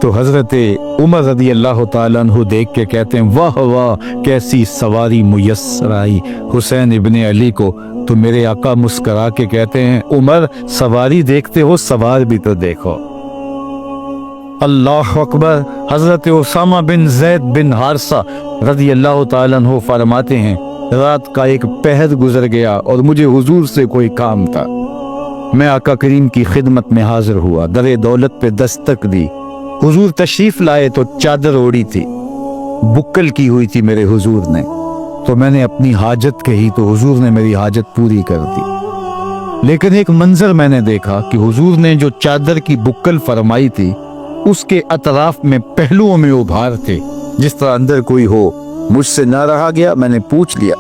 تو حضرت عمر رضی اللہ تعالیٰ عنہ دیکھ کے کہتے ہیں واہ واہ کیسی سواری میسر آئی حسین ابن علی کو۔ تو میرے آقا مسکرا کے کہتے ہیں عمر سواری دیکھتے ہو سوار بھی تو دیکھو۔ اللہ اکبر! حضرت اسامہ بن زید بن حارثہ رضی اللہ تعالیٰ عنہ فرماتے ہیں رات کا ایک پہر گزر گیا اور مجھے حضور سے کوئی کام تھا۔ میں آقا کریم کی خدمت میں حاضر ہوا، در دولت پہ دستک دی۔ حضور تشریف لائے تو چادر اوڑی تھی، بکل کی ہوئی تھی میرے حضور نے، تو میں نے اپنی حاجت کہی تو حضور نے میری حاجت پوری کر دی۔ لیکن ایک منظر میں نے دیکھا کہ حضور نے جو چادر کی بکل فرمائی تھی اس کے اطراف میں پہلوؤں میں ابھار تھے، جس طرح اندر کوئی ہو۔ مجھ سے نہ رہا گیا، میں نے پوچھ لیا،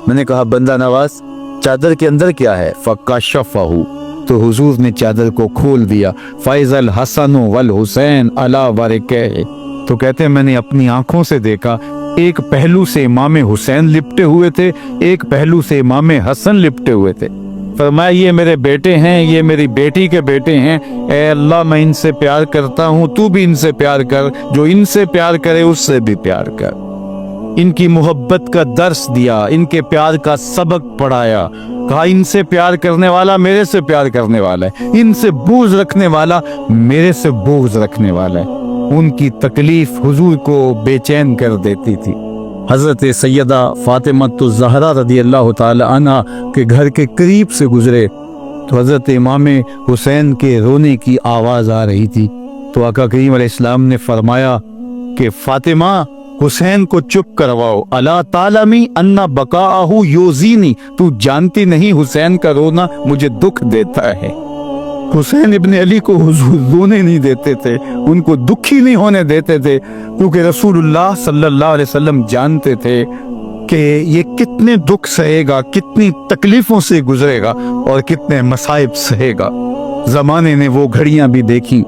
میں نے کہا بندہ نواز چادر کے اندر کیا ہے؟ فکشفہ، تو حضور نے چادر کو کھول دیا۔ فیض الحسن والحسین علی ورکہ، تو کہتے ہیں میں نے اپنی آنکھوں سے دیکھا ایک پہلو سے امام حسین لپٹے ہوئے تھے، ایک پہلو سے امام حسن لپٹے ہوئے تھے۔ فرمایا یہ میرے بیٹے ہیں، یہ میری بیٹی کے بیٹے ہیں، اے اللہ میں ان سے پیار کرتا ہوں، تو بھی ان سے پیار کر، جو ان سے پیار کرے اس سے بھی پیار کر۔ ان کی محبت کا درس دیا، ان کے پیار کا سبق پڑھایا، کہا ان سے پیار کرنے والا میرے سے پیار کرنے والا ہے، ان سے بغض رکھنے والا میرے سے بغض رکھنے والا ہے۔ ان کی تکلیف حضور کو بے چین کر دیتی تھی۔ حضرت سیدہ فاطمہ الزہرا رضی اللہ تعالی عنہ کے گھر کے قریب سے گزرے تو حضرت امام حسین کے رونے کی آواز آ رہی تھی، تو آقا کریم علیہ السلام نے فرمایا کہ فاطمہ حسین کو چپ کرواؤ، الا تعلمی ان بقاءہ یوزینی، تو جانتی نہیں حسین کا رونا مجھے دکھ دیتا ہے۔ حسین ابن علی کو حضور رونے نہیں دیتے تھے، ان کو دکھی نہیں ہونے دیتے تھے، کیونکہ رسول اللہ صلی اللہ علیہ وسلم جانتے تھے کہ یہ کتنے دکھ سہے گا، کتنی تکلیفوں سے گزرے گا اور کتنے مصائب سہے گا۔ زمانے نے وہ گھڑیاں بھی دیکھی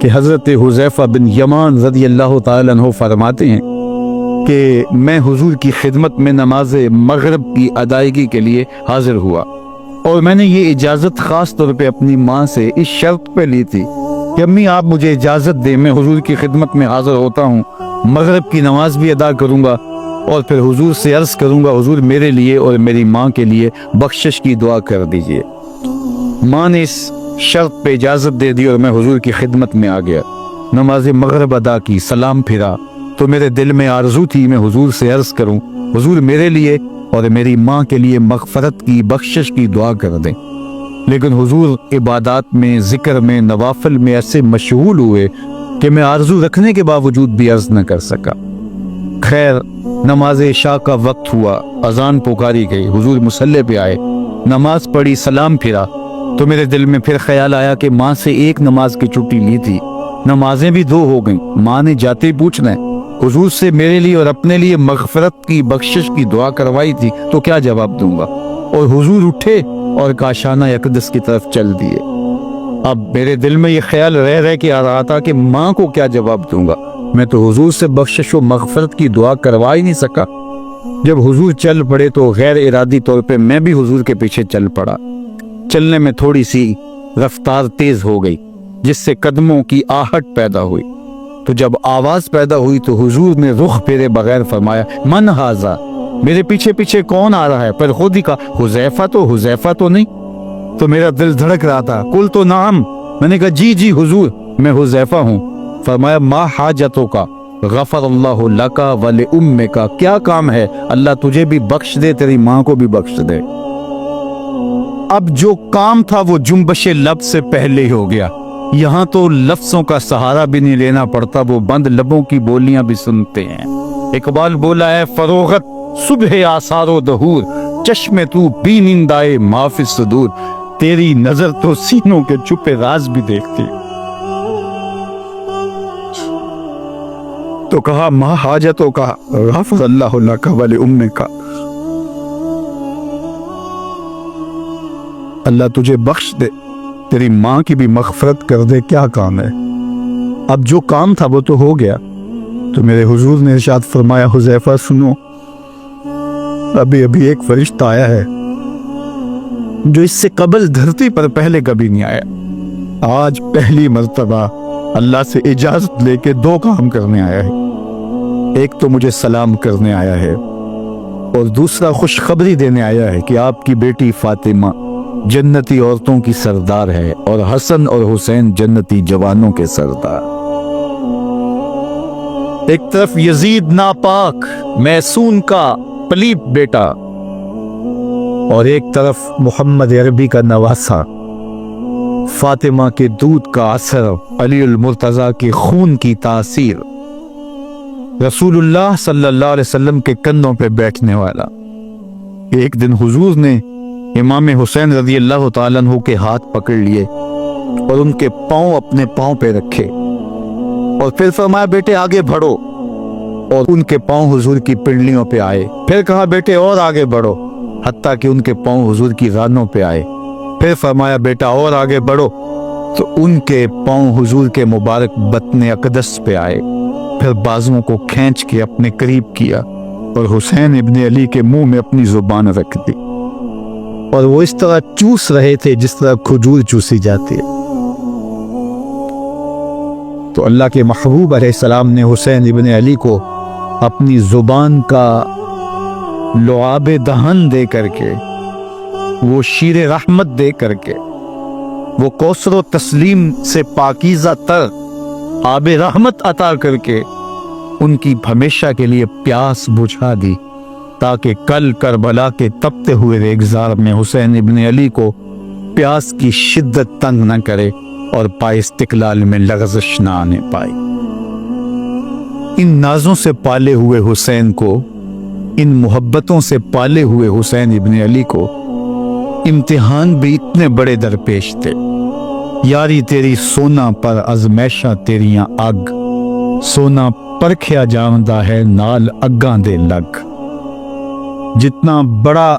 کہ حضرت حذیفہ بن یمان رضی اللہ تعالیٰ عنہ فرماتے ہیں کہ میں حضور کی خدمت میں نماز مغرب کی ادائیگی کے لیے حاضر ہوا، اور میں نے یہ اجازت خاص طور پہ اپنی ماں سے اس شرط پہ لی تھی کہ امی آپ مجھے اجازت دیں، میں حضور کی خدمت میں حاضر ہوتا ہوں، مغرب کی نماز بھی ادا کروں گا اور پھر حضور سے عرض کروں گا حضور میرے لیے اور میری ماں کے لیے بخشش کی دعا کر دیجئے۔ ماں نے اس شرط پہ اجازت دے دی اور میں حضور کی خدمت میں آ گیا، نماز مغرب ادا کی، سلام پھرا تو میرے دل میں آرزو تھی میں حضور سے عرض کروں حضور میرے لیے اور میری ماں کے لیے مغفرت کی بخشش کی دعا کر دیں، لیکن حضور عبادات میں، ذکر میں، نوافل میں ایسے مشغول ہوئے کہ میں آرزو رکھنے کے باوجود بھی عرض نہ کر سکا۔ خیر نماز عشاء کا وقت ہوا، اذان پکاری گئی، حضور مصلی پہ آئے، نماز پڑھی، سلام پھرا تو میرے دل میں پھر خیال آیا کہ ماں سے ایک نماز کی چھٹی لی تھی، نمازیں بھی 2 ہو گئیں، ماں نے جاتے ہی پوچھنا ہے حضور سے میرے لیے اور اپنے لیے مغفرت کی بخشش کی دعا کروائی تھی تو کیا جواب دوں گا، اور حضور اٹھے اور کاشانہ اقدس کی طرف چل دیے۔ اب میرے دل میں یہ خیال رہ کے آ رہا تھا کہ ماں کو کیا جواب دوں گا، میں تو حضور سے بخشش و مغفرت کی دعا کروا ہی نہیں سکا۔ جب حضور چل پڑے تو غیر ارادی طور پہ میں بھی حضور کے پیچھے چل پڑا، چلنے میں تھوڑی سی رفتار تیز ہو گئی جس سے قدموں کی آہٹ پیدا ہوئی، تو جب آواز پیدا ہوئی تو حضور نے رخ پھیرے بغیر فرمایا من ھذا، میرے پیچھے پیچھے کون آ رہا ہے؟ پر خود ہی کہا حذیفہ تو نہیں، تو میرا دل دھڑک رہا تھا، قلت نعم، میں نے کہا جی حضور میں حذیفہ ہوں۔ فرمایا ما حاجتوں کا غفر اللہ لک ولامک، کیا کام ہے اللہ تجھے بھی بخش دے، تیری ماں کو بھی بخش دے۔ اب جو کام تھا وہ جنبش لب سے پہلے ہی ہو گیا، یہاں تو لفظوں کا سہارا بھی نہیں لینا پڑتا، وہ بند لبوں کی بولیاں بھی سنتے ہیں۔ اقبال بولا ہے فروغت صبح آثار و دہور، چشم تو بینندائے ما فی الصدور، تیری نظر تو سینوں کے چھپے راز بھی دیکھتی۔ تو کہا ما حاجتوں کا غفر اللہ لک ولامک، اللہ تجھے بخش دے، تیری ماں کی بھی مغفرت کر دے، کیا کام ہے؟ اب جو کام تھا وہ تو ہو گیا۔ تو میرے حضور نے ارشاد فرمایا حذیفہ سنو، ابھی ایک فرشتہ آیا ہے جو اس سے قبل دھرتی پر پہلے کبھی نہیں آیا، آج پہلی مرتبہ اللہ سے اجازت لے کے 2 کام کرنے آیا ہے، ایک تو مجھے سلام کرنے آیا ہے اور دوسرا خوشخبری دینے آیا ہے کہ آپ کی بیٹی فاطمہ جنتی عورتوں کی سردار ہے اور حسن اور حسین جنتی جوانوں کے سردار۔ ایک طرف یزید ناپاک محسون کا پلیت بیٹا اور ایک طرف محمد عربی کا نواسا، فاطمہ کے دودھ کا اثر، علی المرتضیٰ کے خون کی تاثیر، رسول اللہ صلی اللہ علیہ وسلم کے کندھوں پہ بیٹھنے والا۔ ایک دن حضور نے امام حسین رضی اللہ تعالیٰ عنہ کے ہاتھ پکڑ لیے اور ان کے پاؤں اپنے پاؤں پہ رکھے اور پھر فرمایا بیٹے آگے بڑھو، اور ان کے پاؤں حضور کی پنڈلیوں پہ آئے، پھر کہا بیٹے اور آگے بڑھو، حتیٰ کہ ان کے پاؤں حضور کی رانوں پہ آئے، پھر فرمایا بیٹا اور آگے بڑھو، تو ان کے پاؤں حضور کے مبارک بطن اقدس پہ آئے، پھر بازوؤں کو کھینچ کے اپنے قریب کیا اور حسین ابن علی کے منہ میں اپنی زبان رکھ دی، اور وہ اس طرح چوس رہے تھے جس طرح کھجور چوسی جاتی ہے۔ تو اللہ کے محبوب علیہ السلام نے حسین ابن علی کو اپنی زبان کا لعاب دہن دے کر کے، وہ شیر رحمت دے کر کے، وہ کوثر و تسلیم سے پاکیزہ تر آب رحمت عطا کر کے ان کی ہمیشہ کے لیے پیاس بجھا دی، تاکہ کل کربلا کے تپتے ہوئے ریگزار میں حسین ابن علی کو پیاس کی شدت تنگ نہ کرے اور پائے استقلال میں لغزش نہ آنے پائے۔ ان نازوں سے پالے ہوئے حسین کو، ان محبتوں سے پالے ہوئے حسین ابن علی کو امتحان بھی اتنے بڑے درپیش تھے۔ یاری تیری سونا پر ازمیشہ تیریاں اگ، سونا پرکھیا جاندہ ہے نال اگاں دے لگ۔ جتنا بڑا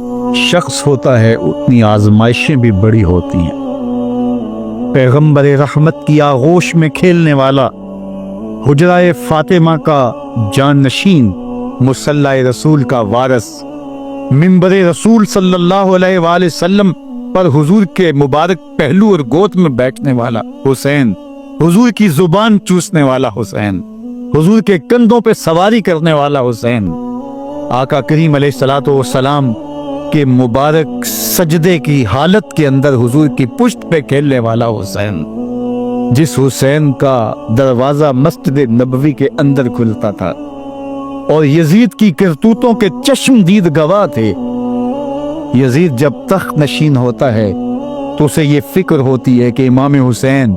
شخص ہوتا ہے اتنی آزمائشیں بھی بڑی ہوتی ہیں۔ پیغمبر رحمت کی آغوش میں کھیلنے والا، حجرہ فاطمہ کا جانشین، مصلی رسول کا وارث، منبر رسول صلی اللہ علیہ وآلہ وسلم پر حضور کے مبارک پہلو اور گود میں بیٹھنے والا حسین، حضور کی زبان چوسنے والا حسین، حضور کے کندھوں پہ سواری کرنے والا حسین، آقا کریم علیہ الصلوۃ والسلام کے مبارک سجدے کی حالت کے اندر حضور کی پشت پہ کھیلنے والا حسین، جس حسین کا دروازہ مسجد نبوی کے اندر کھلتا تھا اور یزید کی کرتوتوں کے چشمدید گواہ تھے۔ یزید جب تخت نشین ہوتا ہے تو اسے یہ فکر ہوتی ہے کہ امام حسین،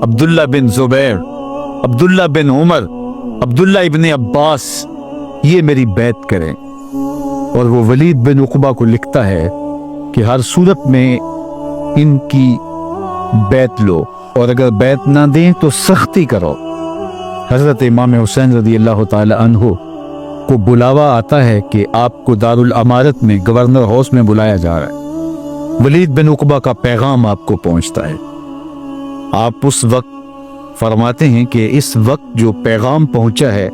عبداللہ بن زبیر، عبداللہ بن عمر، عبداللہ ابن عباس یہ میری بیعت کریں، اور وہ ولید بن عقبہ کو لکھتا ہے کہ ہر صورت میں ان کی بیعت لو، اور اگر بیعت نہ دیں تو سختی کرو۔ حضرت امام حسین رضی اللہ تعالی عنہ کو بلاوا آتا ہے کہ آپ کو دارالامارت میں گورنر ہاؤس میں بلایا جا رہا ہے۔ ولید بن عقبہ کا پیغام آپ کو پہنچتا ہے۔ آپ اس وقت فرماتے ہیں کہ اس وقت جو پیغام پہنچا ہے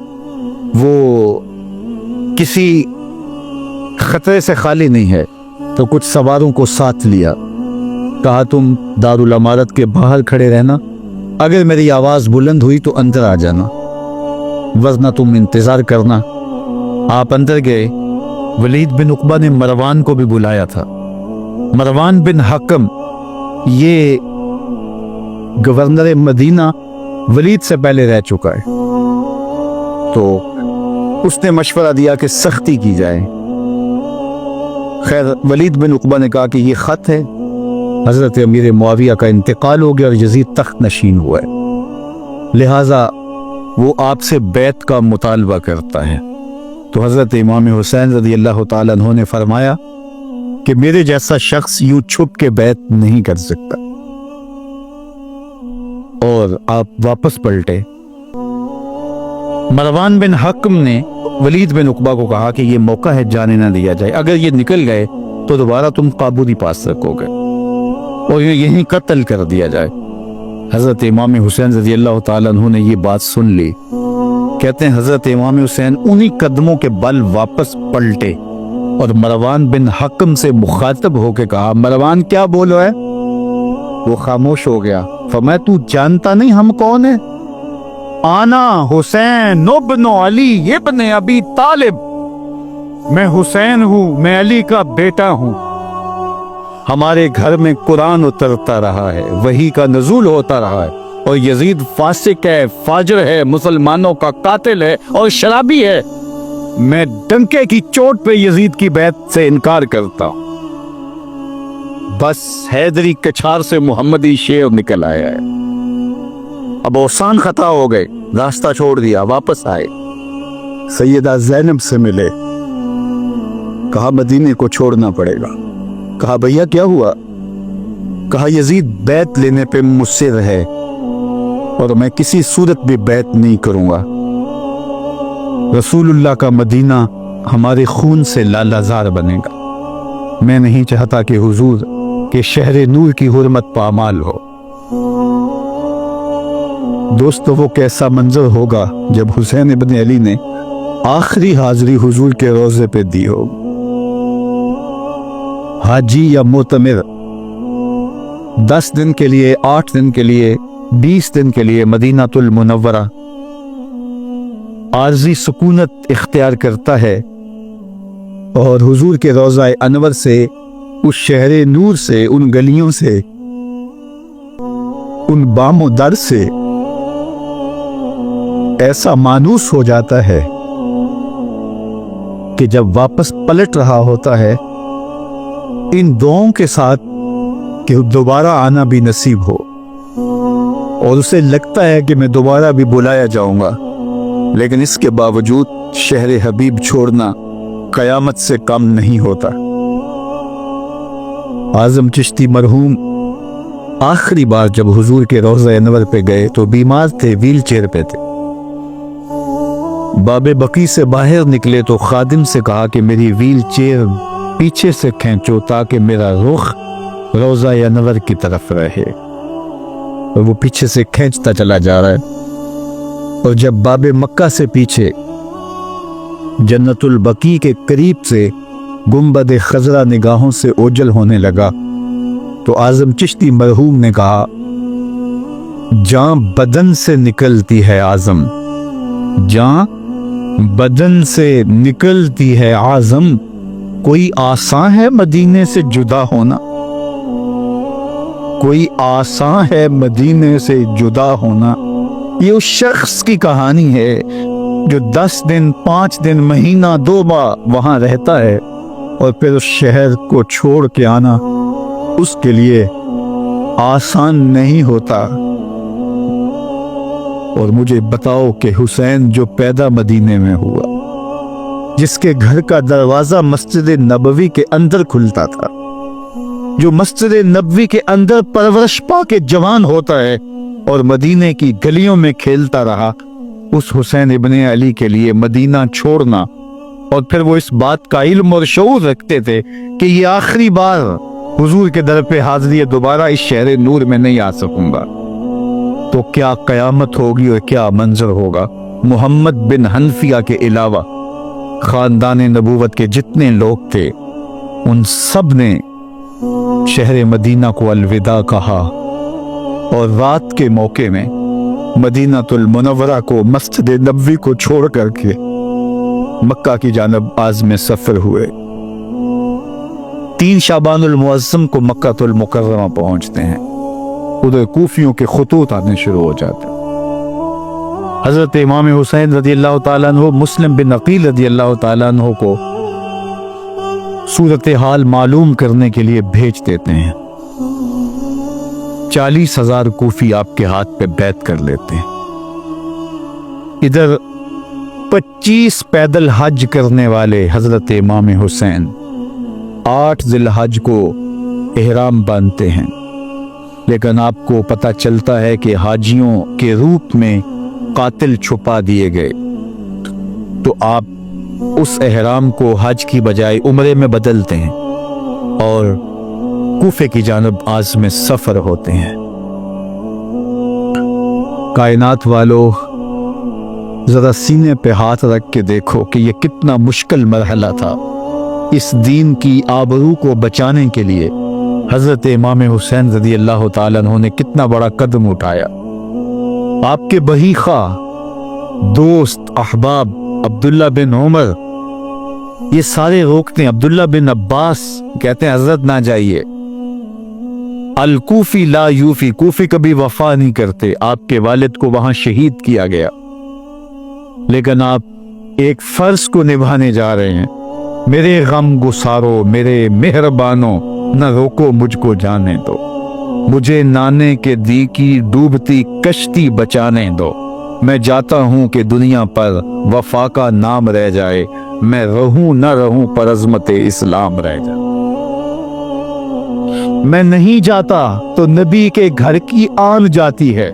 وہ کسی خطرے سے خالی نہیں ہے، تو کچھ سواروں کو ساتھ لیا، کہا تم دارالامارت کے باہر کھڑے رہنا، اگر میری آواز بلند ہوئی تو اندر آ جانا، ورنہ تم انتظار کرنا۔ آپ اندر گئے۔ ولید بن عقبہ نے مروان کو بھی بلایا تھا۔ مروان بن حکم یہ گورنر مدینہ ولید سے پہلے رہ چکا ہے، تو اس نے مشورہ دیا کہ سختی کی جائے۔ خیر ولید بن عقبہ نے کہا کہ یہ خط ہے، حضرت امیر معاویہ کا انتقال ہو گیا اور یزید تخت نشین ہوا ہے، لہٰذا وہ آپ سے بیعت کا مطالبہ کرتا ہے۔ تو حضرت امام حسین رضی اللہ تعالیٰ عنہ نے فرمایا کہ میرے جیسا شخص یوں چھپ کے بیعت نہیں کر سکتا، اور آپ واپس پلٹے۔ مروان بن حکم نے ولید بن عقبہ کو کہا کہ یہ موقع ہے جانے نہ دیا جائے، اگر یہ نکل گئے تو دوبارہ تم قابو نہیں پا سکو گے اور یہیں قتل کر دیا جائے۔ حضرت امام حسین رضی اللہ تعالیٰ عنہ نے یہ بات سن لی۔ کہتے ہیں حضرت امام حسین انہی قدموں کے بل واپس پلٹے اور مروان بن حکم سے مخاطب ہو کے کہا، مروان کیا بولو ہے؟ وہ خاموش ہو گیا۔ فرمایا تو جانتا نہیں ہم کون ہیں؟ آنا حسین ابن علی ابن ابی طالب، میں حسین ہوں، میں علی کا بیٹا ہوں۔ ہمارے گھر میں قرآن اترتا رہا ہے، وحی کا نزول ہوتا رہا ہے، اور یزید فاسق ہے، فاجر ہے، مسلمانوں کا قاتل ہے اور شرابی ہے۔ میں ڈنکے کی چوٹ پہ یزید کی بیعت سے انکار کرتا ہوں۔ بس حیدری کچھار سے محمدی شیر نکل آیا ہے۔ اب اوسان خطا ہو گئے، راستہ چھوڑ دیا، واپس آئے، سیدہ زینب سے ملے، کہا مدینے کو چھوڑنا پڑے گا۔ کہا بھیا کیا ہوا؟ کہا یزید بیعت لینے پہ مصر ہے اور میں کسی صورت بھی بیعت نہیں کروں گا۔ رسول اللہ کا مدینہ ہمارے خون سے لالازار بنے گا۔ میں نہیں چاہتا کہ حضور کے شہر نور کی حرمت پامال ہو۔ دوستو وہ کیسا منظر ہوگا جب حسین ابن علی نے آخری حاضری حضور کے روضے پہ دی ہو۔ حاجی یا معتمر 10 دن کے لیے، 8 دن کے لیے، 20 دن کے لیے مدینہ المنورہ عارضی سکونت اختیار کرتا ہے، اور حضور کے روضہ انور سے، اس شہر نور سے، ان گلیوں سے، ان بام و در سے ایسا مانوس ہو جاتا ہے کہ جب واپس پلٹ رہا ہوتا ہے ان دعاؤں کے ساتھ کہ دوبارہ آنا بھی نصیب ہو، اور اسے لگتا ہے کہ میں دوبارہ بھی بلایا جاؤں گا، لیکن اس کے باوجود شہر حبیب چھوڑنا قیامت سے کم نہیں ہوتا۔ اعظم چشتی مرحوم آخری بار جب حضور کے روضہ انور پہ گئے تو بیمار تھے، ویل چیئر پہ تھے۔ باب بقی سے باہر نکلے تو خادم سے کہا کہ میری ویل چیئر پیچھے سے کھینچو تاکہ میرا رخ روضہ انور کی طرف رہے، اور وہ پیچھے سے کھینچتا چلا جا رہا ہے، اور جب باب مکہ سے پیچھے جنت البقیع کے قریب سے گنبد خضرا نگاہوں سے اوجل ہونے لگا تو اعظم چشتی مرحوم نے کہا، جان بدن سے نکلتی ہے اعظم، جان بدن سے نکلتی ہے اعظم، کوئی آسان ہے مدینے سے جدا ہونا، کوئی آسان ہے مدینے سے جدا ہونا۔ یہ اس شخص کی کہانی ہے جو 10 دن 5 دن مہینہ 2 ماہ وہاں رہتا ہے اور پھر اس شہر کو چھوڑ کے آنا اس کے لیے آسان نہیں ہوتا۔ اور مجھے بتاؤ کہ حسین جو پیدا مدینے میں ہوا، جس کے گھر کا دروازہ مسجد نبوی کے اندر کھلتا تھا، جو مسجد نبوی کے اندر پرورش پا کے جوان ہوتا ہے اور مدینے کی گلیوں میں کھیلتا رہا، اس حسین ابن علی کے لیے مدینہ چھوڑنا، اور پھر وہ اس بات کا علم اور شعور رکھتے تھے کہ یہ آخری بار حضور کے در پہ حاضری، دوبارہ اس شہر نور میں نہیں آ سکوں گا، تو کیا قیامت ہوگی اور کیا منظر ہوگا۔ محمد بن حنفیہ کے علاوہ خاندان نبوت کے جتنے لوگ تھے ان سب نے شہر مدینہ کو الوداع کہا، اور رات کے موقع میں مدینہ المنورہ کو، مسجد نبوی کو چھوڑ کر کے مکہ کی جانب عازم سفر ہوئے۔ 3 شعبان المعظم کو مکہ المکرمہ پہنچتے ہیں، ادھر کوفیوں کے خطوط آنے شروع ہو جاتے ہیں۔ حضرت امام حسین رضی اللہ تعالیٰ عنہ مسلم بن عقیل رضی اللہ تعالیٰ عنہ کو صورتحال معلوم کرنے کے لیے بھیج دیتے ہیں۔ 40,000 کوفی آپ کے ہاتھ پہ بیعت کر لیتے ہیں۔ ادھر 25 پیدل حج کرنے والے حضرت امام حسین 8 ذی الحج کو احرام باندھتے ہیں، لیکن آپ کو پتہ چلتا ہے کہ حاجیوں کے روپ میں قاتل چھپا دیے گئے، تو آپ اس احرام کو حج کی بجائے عمرے میں بدلتے ہیں اور کوفے کی جانب عازم سفر ہوتے ہیں۔ کائنات والو، ذرا سینے پہ ہاتھ رکھ کے دیکھو کہ یہ کتنا مشکل مرحلہ تھا۔ اس دین کی آبرو کو بچانے کے لیے حضرت امام حسین رضی اللہ تعالیٰ عنہ نے کتنا بڑا قدم اٹھایا۔ آپ کے بہی خواہ، دوست، احباب عبداللہ بن عمر یہ سارے روکتے ہیں، عبداللہ بن عباس کہتے ہیں حضرت نہ جائیے، الکوفی لا یوفی، کوفی کبھی وفا نہیں کرتے، آپ کے والد کو وہاں شہید کیا گیا، لیکن آپ ایک فرض کو نبھانے جا رہے ہیں۔ میرے غم گسارو، میرے مہربانوں، نہ روکو مجھ کو جانے دو، مجھے نانے کے دی کی ڈوبتی کشتی بچانے دو، میں جاتا ہوں کہ دنیا پر وفا کا نام رہ جائے، میں رہوں نہ رہوں پر عظمت اسلام رہ جائے۔ میں نہیں جاتا تو نبی کے گھر کی آن جاتی ہے،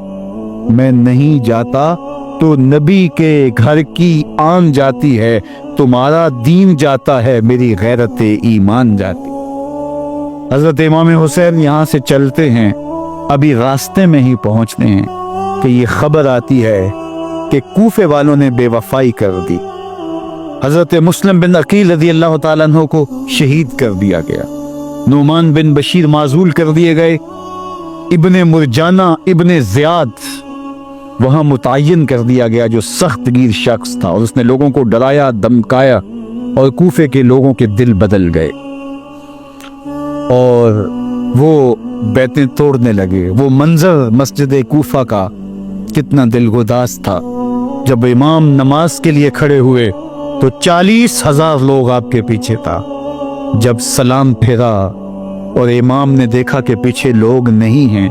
میں نہیں جاتا تو نبی کے گھر کی آن جاتی ہے، تمہارا دین جاتا ہے، میری غیرت ایمان جاتی۔ حضرت امام حسین یہاں سے چلتے ہیں، ابھی راستے میں ہی پہنچتے ہیں کہ یہ خبر آتی ہے کہ کوفے والوں نے بے وفائی کر دی، حضرت مسلم بن عقیل رضی اللہ تعالیٰ عنہ کو شہید کر دیا گیا، نعمان بن بشیر معزول کر دیے گئے، ابن مرجانہ ابن زیاد وہاں متعین کر دیا گیا جو سخت گیر شخص تھا، اور اس نے لوگوں کو ڈرایا دمکایا، اور کوفے کے لوگوں کے دل بدل گئے اور وہ بیتیں توڑنے لگے۔ وہ منظر مسجد کوفہ کا کتنا دلگداز تھا، جب امام نماز کے لیے کھڑے ہوئے تو 40,000 لوگ آپ کے پیچھے تھا۔ جب سلام پھیرا اور امام نے دیکھا کہ پیچھے لوگ نہیں ہیں،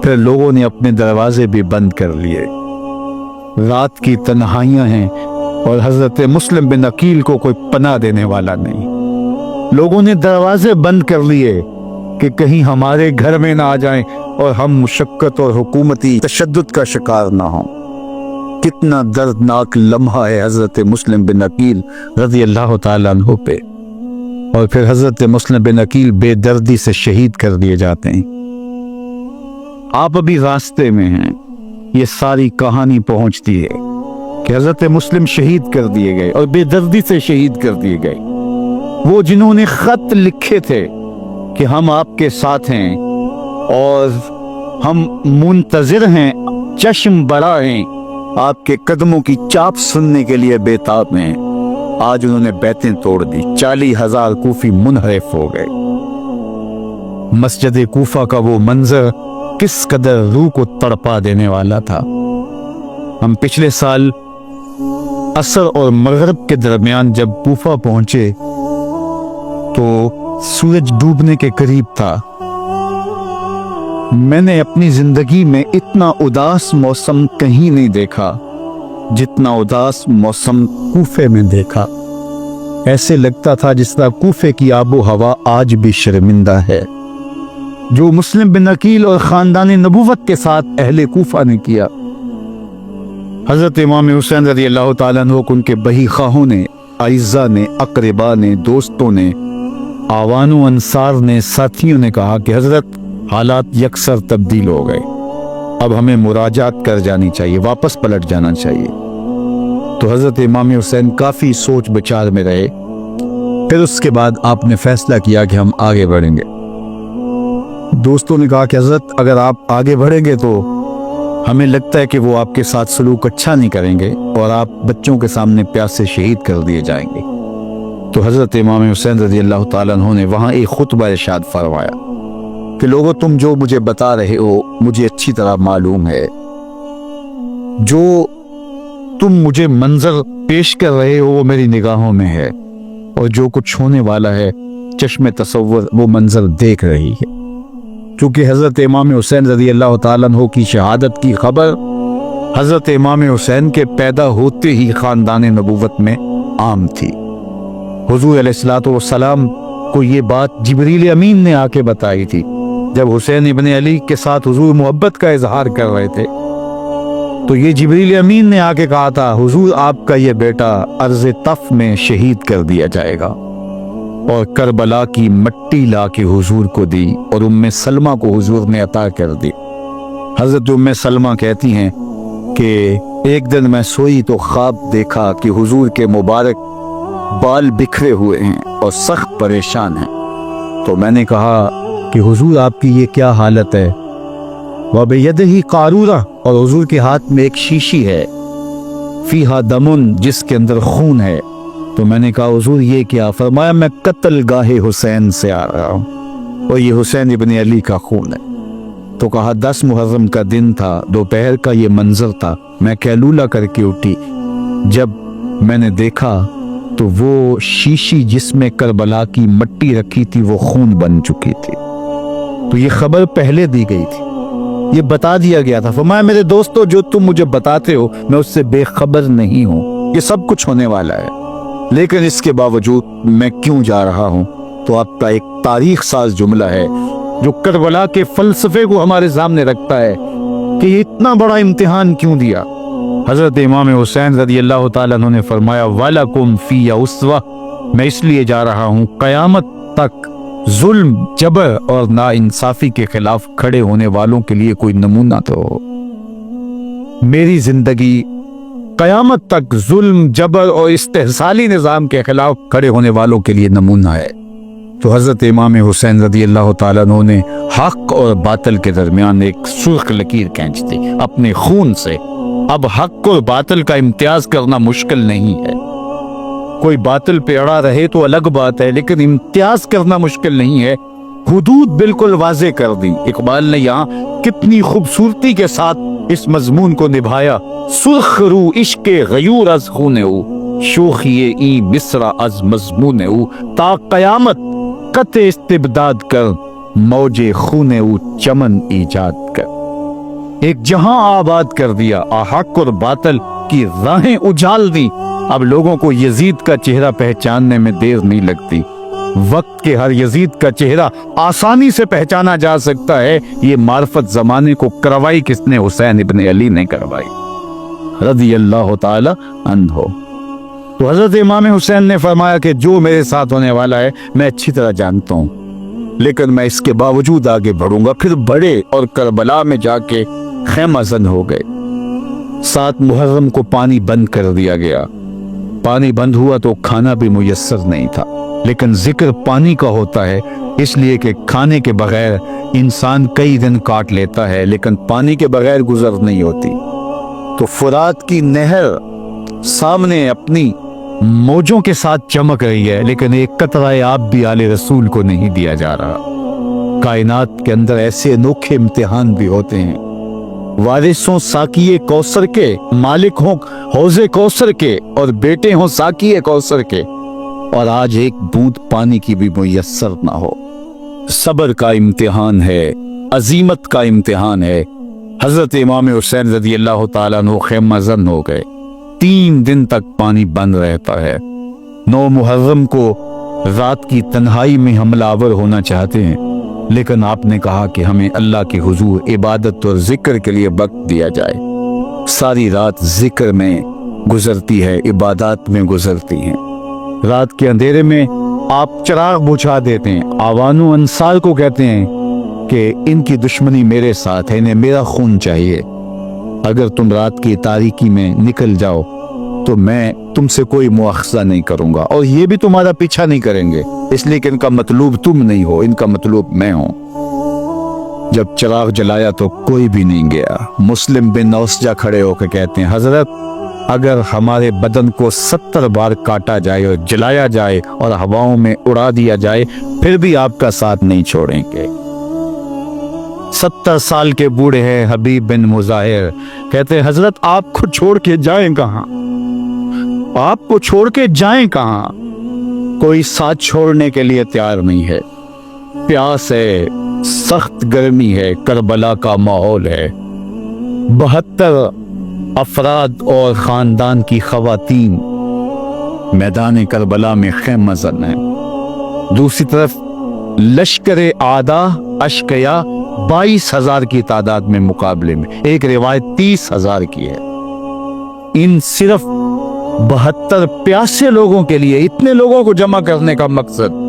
پھر لوگوں نے اپنے دروازے بھی بند کر لیے۔ رات کی تنہائیاں ہیں اور حضرت مسلم بن عقیل کو کوئی پناہ دینے والا نہیں۔ لوگوں نے دروازے بند کر لیے کہ کہیں ہمارے گھر میں نہ آ جائیں اور ہم مشقت اور حکومتی تشدد کا شکار نہ ہوں۔ کتنا دردناک لمحہ ہے حضرت مسلم بن عقیل رضی اللہ تعالیٰ عنہ پہ۔ اور پھر حضرت مسلم بن عقیل بے دردی سے شہید کر دیے جاتے ہیں۔ آپ ابھی راستے میں ہیں، یہ ساری کہانی پہنچتی ہے کہ حضرت مسلم شہید کر دیے گئے اور بے دردی سے شہید کر دیے گئے۔ وہ جنہوں نے خط لکھے تھے کہ ہم آپ کے ساتھ ہیں اور ہم منتظر ہیں، چشم بڑا ہیں، آپ کے قدموں کی چاپ سننے کے لیے بےتاب ہیں، آج انہوں نے بیتیں توڑ دی۔ 40,000 کوفی منحرف ہو گئے۔ مسجد کوفہ کا وہ منظر کس قدر روح کو تڑپا دینے والا تھا۔ ہم پچھلے سال عصر اور مغرب کے درمیان جب کوفہ پہنچے تو سورج ڈوبنے کے قریب تھا۔ میں نے اپنی زندگی میں اتنا اداس موسم کہیں نہیں دیکھا جتنا اداس موسم کوفے میں دیکھا۔ ایسے لگتا تھا جس طرح کوفے کی آب و ہوا آج بھی شرمندہ ہے۔ جو مسلم بن عقیل اور خاندان نبوت کے ساتھ اہل کوفہ نے کیا، حضرت امام حسین رضی اللہ تعالیٰ عنہ کو ان کے بہی خواہوں نے، اعزاء نے، اقربا نے، دوستوں نے، آوان و انصار نے، ساتھیوں نے کہا کہ حضرت حالات یکسر تبدیل ہو گئے، اب ہمیں مراجعت کر جانی چاہیے، واپس پلٹ جانا چاہیے۔ تو حضرت امام حسین کافی سوچ بچار میں رہے۔ پھر اس کے بعد آپ نے فیصلہ کیا کہ ہم آگے بڑھیں گے۔ دوستوں نے کہا کہ حضرت اگر آپ آگے بڑھیں گے تو ہمیں لگتا ہے کہ وہ آپ کے ساتھ سلوک اچھا نہیں کریں گے اور آپ بچوں کے سامنے پیاس سے شہید کر دیے جائیں گے۔ تو حضرت امام حسین رضی اللہ تعالیٰ عنہ نے وہاں ایک خطبہ ارشاد فرمایا کہ لوگوں، تم جو مجھے بتا رہے ہو مجھے اچھی طرح معلوم ہے، جو تم مجھے منظر پیش کر رہے ہو وہ میری نگاہوں میں ہے، اور جو کچھ ہونے والا ہے چشم تصور وہ منظر دیکھ رہی ہے۔ کیونکہ حضرت امام حسین رضی اللہ تعالیٰ عنہ کی شہادت کی خبر حضرت امام حسین کے پیدا ہوتے ہی خاندان نبوت میں عام تھی۔ حضور علیہ الصلوۃ والسلام کو یہ بات جبریل امین نے آ کے بتائی تھی جب حسین ابن علی کے ساتھ حضور محبت کا اظہار کر رہے تھے۔ تو یہ جبریل امین نے آ کے کہا تھا حضور آپ کا یہ بیٹا ارض طف میں شہید کر دیا جائے گا، اور کربلا کی مٹی لا کے حضور کو دی اور ام سلمہ کو حضور نے عطا کر دی۔ حضرت ام سلمہ کہتی ہیں کہ ایک دن میں سوئی تو خواب دیکھا کہ حضور کے مبارک بال بکھرے ہوئے ہیں اور سخت پریشان ہیں۔ تو میں نے کہا کہ حضور آپ کی یہ کیا حالت ہے؟ وَبِيَدِهِ قَارُورَةٌ، اور حضور کے ہاتھ میں ایک شیشی ہے، فیہا دمن، جس کے اندر خون ہے۔ تو میں نے کہا حضور یہ کیا؟ فرمایا میں قتل گاہ حسین سے آ رہا ہوں اور یہ حسین ابن علی کا خون ہے۔ تو کہا 10 محرم کا دن تھا، دوپہر کا یہ منظر تھا، میں کیلولہ کر کے اٹھی، جب میں نے دیکھا تو وہ شیشی جس میں کربلا کی مٹی رکھی تھی وہ خون بن چکی تھی۔ تو یہ خبر پہلے دی گئی تھی، یہ بتا دیا گیا تھا۔ فرمایا میرے دوستو جو تم مجھے بتاتے ہو میں اس سے بے خبر نہیں ہوں، یہ سب کچھ ہونے والا ہے، لیکن اس کے باوجود میں کیوں جا رہا ہوں؟ تو آپ کا ایک تاریخ ساز جملہ ہے جو کربلا کے فلسفے کو ہمارے سامنے رکھتا ہے کہ یہ اتنا بڑا امتحان کیوں دیا۔ حضرت امام حسین رضی اللہ تعالیٰ عنہ نے فرمایا وَلَكُمْ فِيَّ أُسْوَةٌ، میں اس لیے جا رہا ہوں قیامت تک ظلم، جبر اور ناانصافی کے خلاف کھڑے ہونے والوں کے لیے کوئی نمونہ تو ہو۔ میری زندگی قیامت تک ظلم، جبر اور استحصالی نظام کے خلاف کھڑے ہونے والوں کے لیے نمونہ ہے۔ تو حضرت امام حسین رضی اللہ تعالیٰ عنہ نے حق اور باطل کے درمیان ایک سرخ لکیر کھینچ دی اپنے خون سے۔ اب حق اور باطل کا امتیاز کرنا مشکل نہیں ہے، کوئی باطل پہ اڑا رہے تو الگ بات ہے، لیکن امتیاز کرنا مشکل نہیں ہے۔ حدود بالکل واضح کر دی۔ اقبال نے یہاں کتنی خوبصورتی کے ساتھ اس مضمون کو نبھایا۔ سرخ رو عشق غیور از خون او، شوخی ای مصرع از مضمون او، تا قیامت قطع استبداد کر، موج خون او چمن ایجاد کر۔ ایک جہاں آباد کر دیا، حق اور باطل کی راہیں اجال دی۔ اب لوگوں کو یزید کا چہرہ پہچاننے میں دیر نہیں لگتی۔ وقت کے ہر یزید کا چہرہ آسانی سے پہچانا جا سکتا ہے۔ یہ معرفت زمانے کو کروائی کس نے؟ حسین ابن علی نے کروائی رضی اللہ تعالی عنہ۔ تو حضرت امام حسین نے فرمایا کہ جو میرے ساتھ ہونے والا ہے میں اچھی طرح جانتا ہوں، لیکن میں اس کے باوجود آگے بڑھوں گا۔ پھر بڑھے اور کربلا میں جا کے خیمہ زن ہو گئے۔ 7 محرم کو پانی بند کر دیا گیا۔ پانی بند ہوا تو کھانا بھی میسر نہیں تھا، لیکن ذکر پانی کا ہوتا ہے اس لیے کہ کھانے کے بغیر انسان کئی دن کاٹ لیتا ہے، لیکن پانی کے بغیر گزر نہیں ہوتی۔ تو فرات کی نہر سامنے اپنی موجوں کے ساتھ چمک رہی ہے، لیکن ایک قطرہ آب بھی آل رسول کو نہیں دیا جا رہا۔ کائنات کے اندر ایسے انوکھے امتحان بھی ہوتے ہیں۔ وارثوں ساقی کوثر کے، مالک ہوں حوض کوثر کے، اور بیٹے ہوں ساقی کوثر کے، اور آج ایک بوند پانی کی بھی میسر نہ ہو۔ صبر کا امتحان ہے، عزیمت کا امتحان ہے۔ حضرت امام حسین رضی اللہ تعالیٰ عنہ خیمہ زن ہو گئے۔ 3 دن تک پانی بند رہتا ہے۔ 9 محرم کو رات کی تنہائی میں حملہ آور ہونا چاہتے ہیں، لیکن آپ نے کہا کہ ہمیں اللہ کے حضور عبادت اور ذکر کے لیے وقت دیا جائے۔ ساری رات ذکر میں گزرتی ہے، عبادات میں گزرتی ہیں۔ رات کے اندھیرے میں آپ چراغ بجھا دیتے ہیں۔ آوان و انصار کو کہتے ہیں کہ ان کی دشمنی میرے ساتھ ہے، انہیں میرا خون چاہیے۔ اگر تم رات کی تاریکی میں نکل جاؤ تو میں تم سے کوئی مواخذہ نہیں کروں گا، اور یہ بھی تمہارا پیچھا نہیں کریں گے، اس لیے کہ ان کا مطلوب تم نہیں ہو، ان کا مطلوب میں ہوں۔ جب چراغ جلایا تو کوئی بھی نہیں گیا۔ مسلم بن اوسجہ کھڑے ہو کے کہتے ہیں، حضرت اگر ہمارے بدن کو 70 بار کاٹا جائے اور جلایا جائے اور ہواؤں میں اڑا دیا جائے پھر بھی آپ کا ساتھ نہیں چھوڑیں گے۔ 70 سال کے بوڑھے ہیں حبیب بن مظاہر، کہتے ہیں حضرت آپ کو چھوڑ کے جائیں کہاں؟ آپ کو چھوڑ کے جائیں کہاں؟ کوئی ساتھ چھوڑنے کے لیے تیار نہیں ہے۔ پیاس ہے، سخت گرمی ہے، کربلا کا ماحول ہے۔ 72 افراد اور خاندان کی خواتین میدان کربلا میں خیمہ زن ہیں۔ دوسری طرف لشکر اعداء اشقیا 22,000 کی تعداد میں مقابلے میں، ایک روایت 30,000 کی ہے۔ ان صرف 72 پیاسے لوگوں کے لیے اتنے لوگوں کو جمع کرنے کا مقصد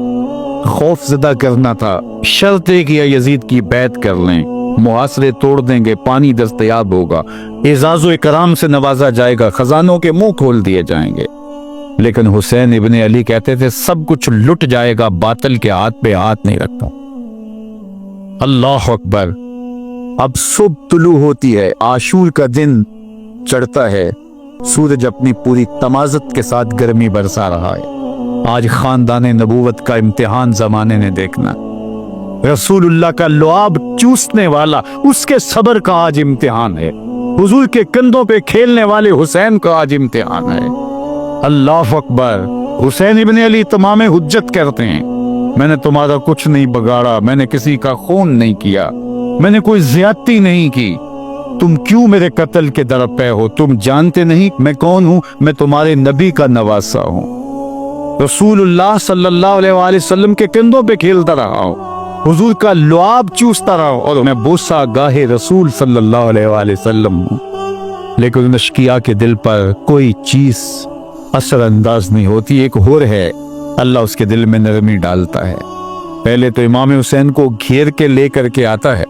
خوف زدہ کرنا تھا۔ شرط ہے کہ یزید کی بیعت کر لیں، محاصرے توڑ دیں گے، پانی دستیاب ہوگا، اعزاز و اکرام سے نوازا جائے گا، خزانوں کے منہ کھول دیے جائیں گے۔ لیکن حسین ابن علی کہتے تھے سب کچھ لٹ جائے گا، باطل کے ہاتھ پہ ہاتھ نہیں رکھتا۔ اللہ اکبر۔ اب صبح طلوع ہوتی ہے، عاشور کا دن چڑھتا ہے، سورج اپنی پوری تمازت کے ساتھ گرمی برسا رہا ہے۔ آج خاندان نبوت کا امتحان زمانے نے دیکھنا۔ رسول اللہ کا لعاب چوسنے والا اس کے صبر کا آج امتحان ہے۔ حضور کے کندھوں پہ کھیلنے والے حسین کا آج امتحان ہے۔ اللہ اکبر۔ حسین ابن علی تمام حجت کرتے ہیں، میں نے تمہارا کچھ نہیں بگاڑا، میں نے کسی کا خون نہیں کیا، میں نے کوئی زیادتی نہیں کی، تم کیوں میرے قتل کے در پہ ہو؟ تم جانتے نہیں میں کون ہوں؟ میں تمہارے نبی کا نواسا ہوں، رسول اللہ صلی اللہ علیہ وآلہ وسلم کے کندھوں پہ کھیلتا رہا ہوں، حضور کا لعاب چوستا رہا ہوں، اور میں بوسہ گاہے رسول صلی اللہ علیہ وآلہ وسلم ہوں۔ لیکن ان اشقیاء کے دل پر کوئی چیز اثر انداز نہیں ہوتی۔ ایک ہور ہے، اللہ اس کے دل میں نرمی ڈالتا ہے۔ پہلے تو امام حسین کو گھیر کے لے کر کے آتا ہے،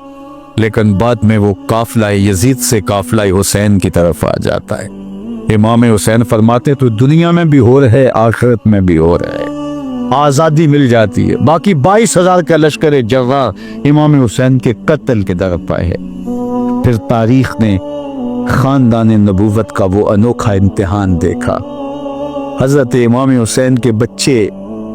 لیکن بعد میں وہ قافلہ یزید سے قافلہ حسین کی طرف آ جاتا ہے۔ امام حسین فرماتے تو دنیا میں بھی ہو رہے، آخرت میں بھی ہو رہے، آزادی مل جاتی ہے۔ باقی 22,000 کا لشکر جرار امام حسین کے قتل کے در پہ ہے۔ پھر تاریخ نے خاندان نبوت کا وہ انوکھا امتحان دیکھا۔ حضرت امام حسین کے بچے،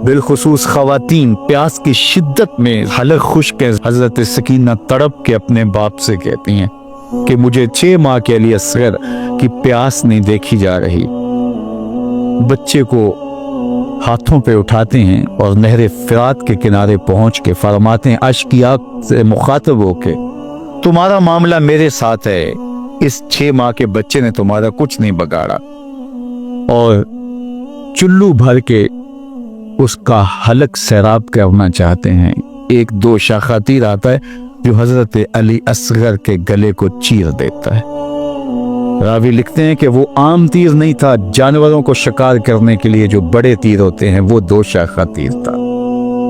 بالخصوص خواتین، پیاس کی شدت میں حلق خشک ہے۔ حضرت سکینہ تڑپ کے اپنے باپ سے کہتی ہیں کہ مجھے 6 ماہ کے علی اصغر کی پیاس نہیں دیکھی جا رہی۔ بچے کو ہاتھوں پہ اٹھاتے ہیں اور نہر فرات کے کنارے پہنچ کے فرماتے ہیں اشک کی آنکھ سے مخاطب ہو کے، تمہارا معاملہ میرے ساتھ ہے، اس 6 ماہ کے بچے نے تمہارا کچھ نہیں بگاڑا۔ اور چلو بھر کے اس کا حلق سیراب کرنا چاہتے ہیں۔ ایک 2 شاخہ تیر آتا ہے جو حضرت علی اصغر کے گلے کو چیر دیتا ہے۔ راوی لکھتے ہیں کہ وہ عام تیر نہیں تھا، جانوروں کو شکار کرنے کے لیے جو بڑے تیر ہوتے ہیں وہ 2 شاخہ تیر تھا۔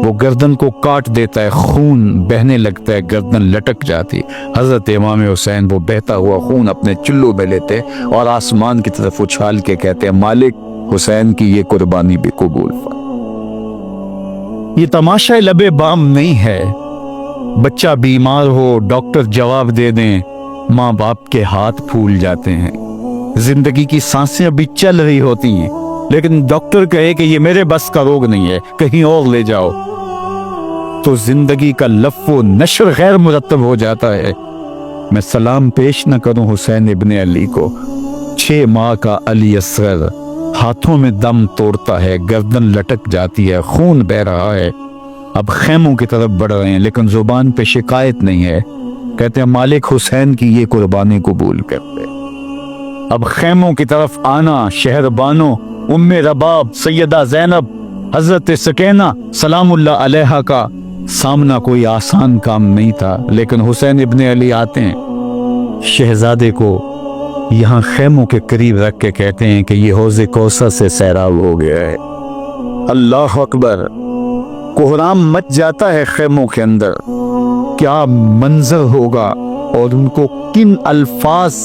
وہ گردن کو کاٹ دیتا ہے، خون بہنے لگتا ہے، گردن لٹک جاتی۔ حضرت امام حسین وہ بہتا ہوا خون اپنے چلو میں لیتے اور آسمان کی طرف اچھال کے کہتے ہیں مالک حسین کی یہ قربانی بھی قبول فرما۔ یہ تماشا لبے بام نہیں ہے، بچہ بیمار ہو ڈاکٹر جواب دے دیں، ماں باپ کے ہاتھ پھول جاتے ہیں، زندگی کی سانسیں ابھی چل رہی ہوتی ہیں لیکن ڈاکٹر کہے کہ یہ میرے بس کا روگ نہیں ہے، کہیں اور لے جاؤ، تو زندگی کا لف و نشر غیر مرتب ہو جاتا ہے۔ میں سلام پیش نہ کروں حسین ابن علی کو، 6 ماہ کا علی اصغر ہاتھوں میں دم توڑتا ہے، گردن لٹک جاتی ہے، خون بہ رہا ہے۔ اب خیموں کی طرف بڑھ رہے ہیں لیکن زبان پہ شکایت نہیں ہے، کہتے ہیں مالک حسین کی یہ قربانی قبول کرتے۔ اب خیموں کی طرف آنا، شہر بانو، ام رباب، سیدہ زینب، حضرت سکینہ سلام اللہ علیہا کا سامنا کوئی آسان کام نہیں تھا، لیکن حسین ابن علی آتے ہیں، شہزادے کو یہاں خیموں کے قریب رکھ کے کہتے ہیں کہ یہ حوض کوثر سے سیراب ہو گیا ہے۔ اللہ اکبر، کوہرام مچ جاتا ہے خیموں کے اندر، کیا منظر ہوگا اور ان کو کن الفاظ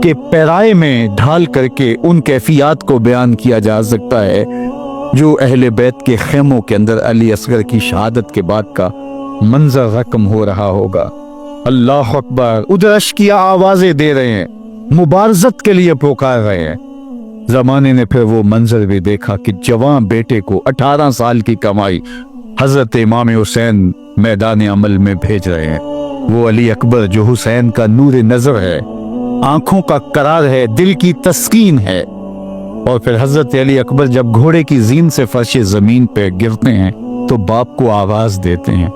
کے پیرائے میں ڈھال کر کے ان کیفیات کو بیان کیا جا سکتا ہے جو اہل بیت کے خیموں کے اندر علی اصغر کی شہادت کے بعد کا منظر رقم ہو رہا ہوگا۔ اللہ اکبر، ادھر اشکیا آوازیں دے رہے ہیں، مبارزت کے لیے پکار رہے ہیں۔ زمانے نے پھر وہ منظر بھی دیکھا کہ جوان بیٹے کو 18 سال کی کمائی حضرت امام حسین میدان عمل میں بھیج رہے ہیں۔ وہ علی اکبر جو حسین کا نور نظر ہے، آنکھوں کا قرار ہے، دل کی تسکین ہے۔ اور پھر حضرت علی اکبر جب گھوڑے کی زین سے فرش زمین پہ گرتے ہیں تو باپ کو آواز دیتے ہیں،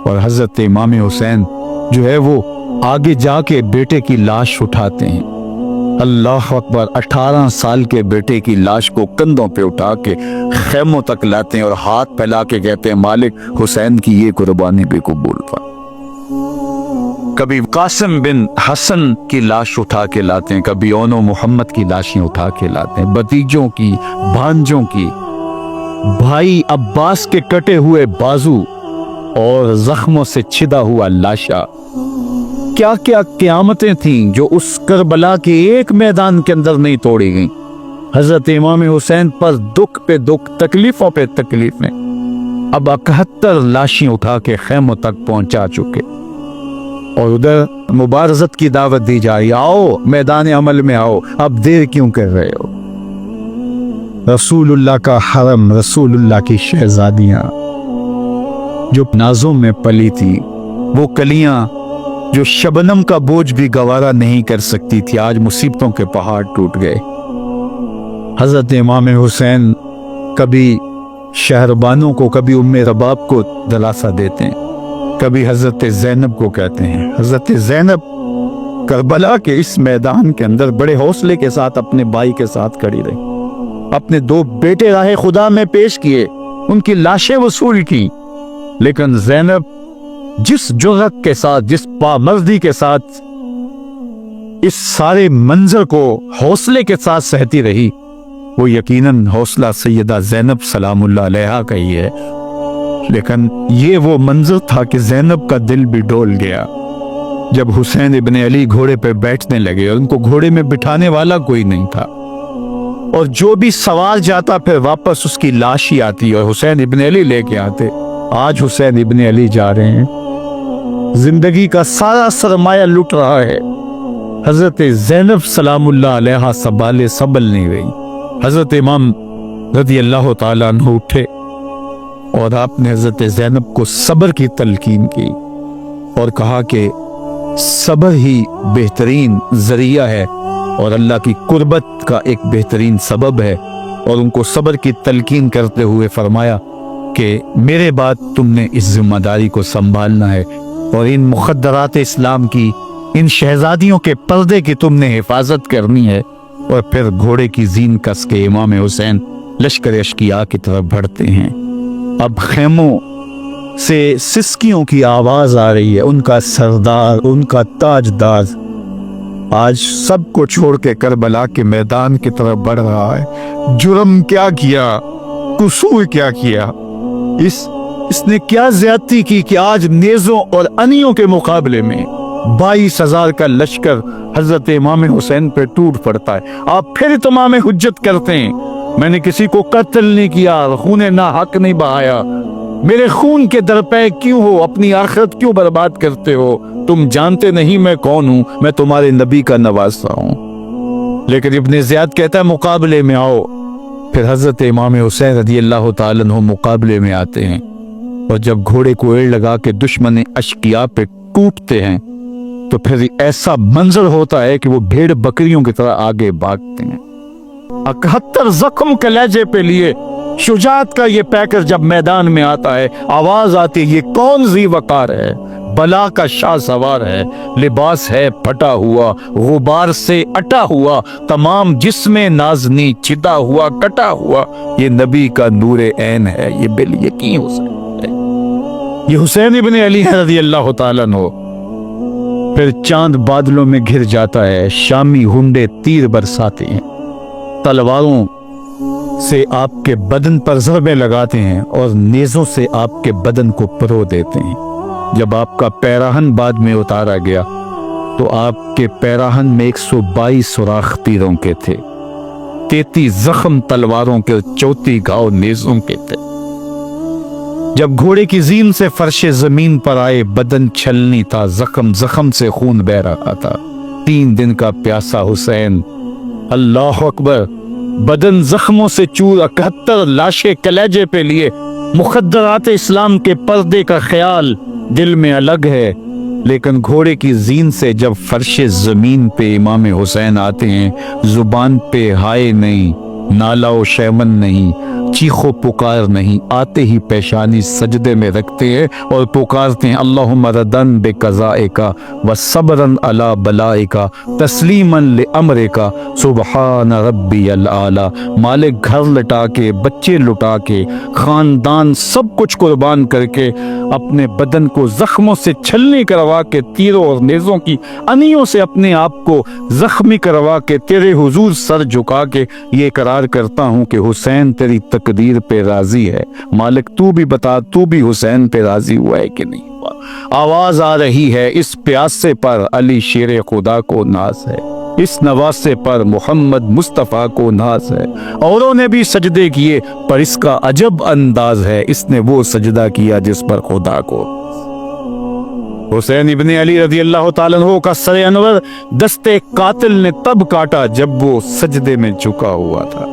اور حضرت امام حسین جو ہے وہ آگے جا کے بیٹے کی لاش اٹھاتے ہیں۔ اللہ اکبر، 18 سال کے بیٹے کی لاش کو کندھوں پہ اٹھا کے خیموں تک لاتے ہیں اور ہاتھ پھیلا کے کہتے ہیں مالک حسین کی یہ قربانی بھی قبول فرما۔ کبھی قاسم بن حسن کی لاش اٹھا کے لاتے ہیں، کبھی اونو محمد کی لاشیں اٹھا کے لاتے ہیں، بھتیجوں کی، بھانجوں کی، بھائی عباس کے کٹے ہوئے بازو اور زخموں سے چھدا ہوا لاشا۔ کیا کیا قیامتیں تھیں جو اس کربلا کے ایک میدان کے اندر نہیں توڑی گئیں۔ حضرت امام حسین پر دکھ پہ دکھ، تکلیفوں پہ تکلیفیں۔ اب 71 لاشیں اٹھا کے خیموں تک پہنچا چکے، اور ادھر مبارزت کی دعوت دی جا رہی، آؤ میدان عمل میں آؤ، اب دیر کیوں کر رہے ہو۔ رسول اللہ کا حرم، رسول اللہ کی شہزادیاں جو نازوں میں پلی تھی، وہ کلیاں جو شبنم کا بوجھ بھی گوارا نہیں کر سکتی تھی، آج مصیبتوں کے پہاڑ ٹوٹ گئے۔ حضرت امام حسین کبھی شہربانوں کو، کبھی ام رباب کو دلاسا دیتے ہیں، کبھی حضرت زینب کو کہتے ہیں۔ حضرت زینب کربلا کے اس میدان کے اندر بڑے حوصلے کے ساتھ اپنے بھائی کے ساتھ کھڑی رہی، اپنے 2 بیٹے راہ خدا میں پیش کیے، ان کی لاشیں وصول کی، لیکن زینب جس جرأت کے ساتھ، جس پامردی کے ساتھ اس سارے منظر کو حوصلے کے ساتھ سہتی رہی، وہ یقیناً حوصلہ سیدہ زینب سلام اللہ علیہا کا ہی ہے، لیکن یہ وہ منظر تھا کہ زینب کا دل بھی ڈول گیا جب حسین ابن علی گھوڑے پہ بیٹھنے لگے اور ان کو گھوڑے میں بٹھانے والا کوئی نہیں تھا، اور جو بھی سوار جاتا پھر واپس اس کی لاش ہی آتی اور حسین ابن علی لے کے آتے۔ آج حسین ابن علی جا رہے ہیں، زندگی کا سارا سرمایہ لٹ رہا ہے، حضرت زینب سلام اللہ علیہا سنبھالے سنبھل نہیں رہی۔ حضرت امام رضی اللہ تعالیٰ عنہ اٹھے اور آپ نے حضرت زینب کو صبر کی تلقین کی اور کہا کہ صبر ہی بہترین ذریعہ ہے اور اللہ کی قربت کا ایک بہترین سبب ہے، اور ان کو صبر کی تلقین کرتے ہوئے فرمایا کہ میرے بعد تم نے اس ذمہ داری کو سنبھالنا ہے اور ان مخدرات اسلام کی، ان شہزادیوں کے پردے کی تم نے حفاظت کرنی ہے۔ اور پھر گھوڑے کی زین کس کے امام حسین لشکر اشقیاء کی طرف بڑھتے ہیں۔ اب خیموں سے سسکیوں کی آواز آ رہی ہے، ان کا سردار، ان کا تاجدار آج سب کو چھوڑ کے کربلا کے میدان کی طرف بڑھ رہا ہے۔ جرم کیا کیا، قصور کیا کیا، اس نے کیا زیادتی کی کہ آج نیزوں اور انیوں کے مقابلے میں 22,000 کا لشکر حضرت امام حسین پہ ٹوٹ پڑتا ہے۔ آپ پھر تمام حجت کرتے ہیں میں نے کسی کو قتل نہیں کیا، خون ناحق نہیں بہایا، میرے خون کے درپے کیوں ہو، اپنی آخرت کیوں برباد کرتے ہو؟ تم جانتے نہیں میں کون ہوں، میں تمہارے نبی کا نواسا ہوں۔ لیکن ابن زیاد کہتا ہے مقابلے میں آؤ۔ پھر حضرت امام حسین رضی اللہ تعالیٰ عنہ مقابلے میں آتے ہیں، اور جب گھوڑے کو ایڑ لگا کے دشمن اشقیاء پہ کوٹتے ہیں تو پھر ایسا منظر ہوتا ہے کہ وہ بھیڑ بکریوں کی طرح آگے بھاگتے ہیں۔ 71 زخم کلیجے پہ لیے شجاعت کا یہ پیکر جب میدان میں آتا ہے، آواز آتی ہے یہ کون ذی وقار ہے، بلا کا شاہ سوار ہے، لباس ہے پھٹا ہوا، غبار سے اٹا ہوا، تمام جسم نازنی چتا ہوا کٹا ہوا، یہ نبی کا نور عین ہے، یہ بال یقین ہو سکتا ہے، یہ حسین ابن علی رضی اللہ تعالیٰ عنہ۔ پھر چاند بادلوں میں گھر جاتا ہے، شامی ہنڈے تیر برساتے ہیں، تلواروں سے آپ کے بدن پر ضربیں لگاتے ہیں اور نیزوں سے آپ کے بدن کو پرو دیتے ہیں۔ جب آپ کا پیراہن بعد میں اتارا گیا تو آپ کے پیراہن میں 122 سوراخ تیروں کے تھے، 33 زخم تلواروں کے، 34 گھاؤ نیزوں کے تھے۔ جب گھوڑے کی زین سے فرش زمین پر آئے، بدن چھلنی تھا، زخم زخم سے خون بہ رہا تھا۔ 3 دن کا پیاسا حسین، اللہ اکبر، بدن زخموں سے چور، 71 لاشیں کلیجے پہ لیے، مخدرات اسلام کے پردے کا خیال دل میں الگ ہے، لیکن گھوڑے کی زین سے جب فرش زمین پہ امام حسین آتے ہیں، زبان پہ ہائے نہیں، نالا و شیمن نہیں، چیخ و پکار نہیں، آتے ہی پیشانی سجدے میں رکھتے ہیں اور پکارتے ہیں اللہم ردن بقضائک و صبرن علی بلائک تسلیما لامرک سبحان ربی العالی۔ مالک گھر لٹا کے، بچے لٹا کے، خاندان سب کچھ قربان کر کے، اپنے بدن کو زخموں سے چھلنی کروا کے، تیروں اور نیزوں کی انیوں سے اپنے آپ کو زخمی کروا کے، تیرے حضور سر جھکا کے یہ اقرار کرتا ہوں کہ حسین تیری تقدیر پہ راضی ہے، مالک تو بھی بتا، تو بھی حسین پہ راضی ہوا ہے کہ نہیں ہوا؟ آواز آ رہی ہے اس پیاسے پر علی شیر خدا کو ناز ہے، اس نواسے پر محمد مصطفیٰ کو ناز ہے۔ اوروں نے بھی سجدے کیے پر اس کا عجب انداز ہے، اس نے وہ سجدہ کیا جس پر خدا کو۔ حسین ابن علی رضی اللہ تعالیٰ عنہ کا سر انور دستے قاتل نے تب کاٹا جب وہ سجدے میں جھکا ہوا تھا۔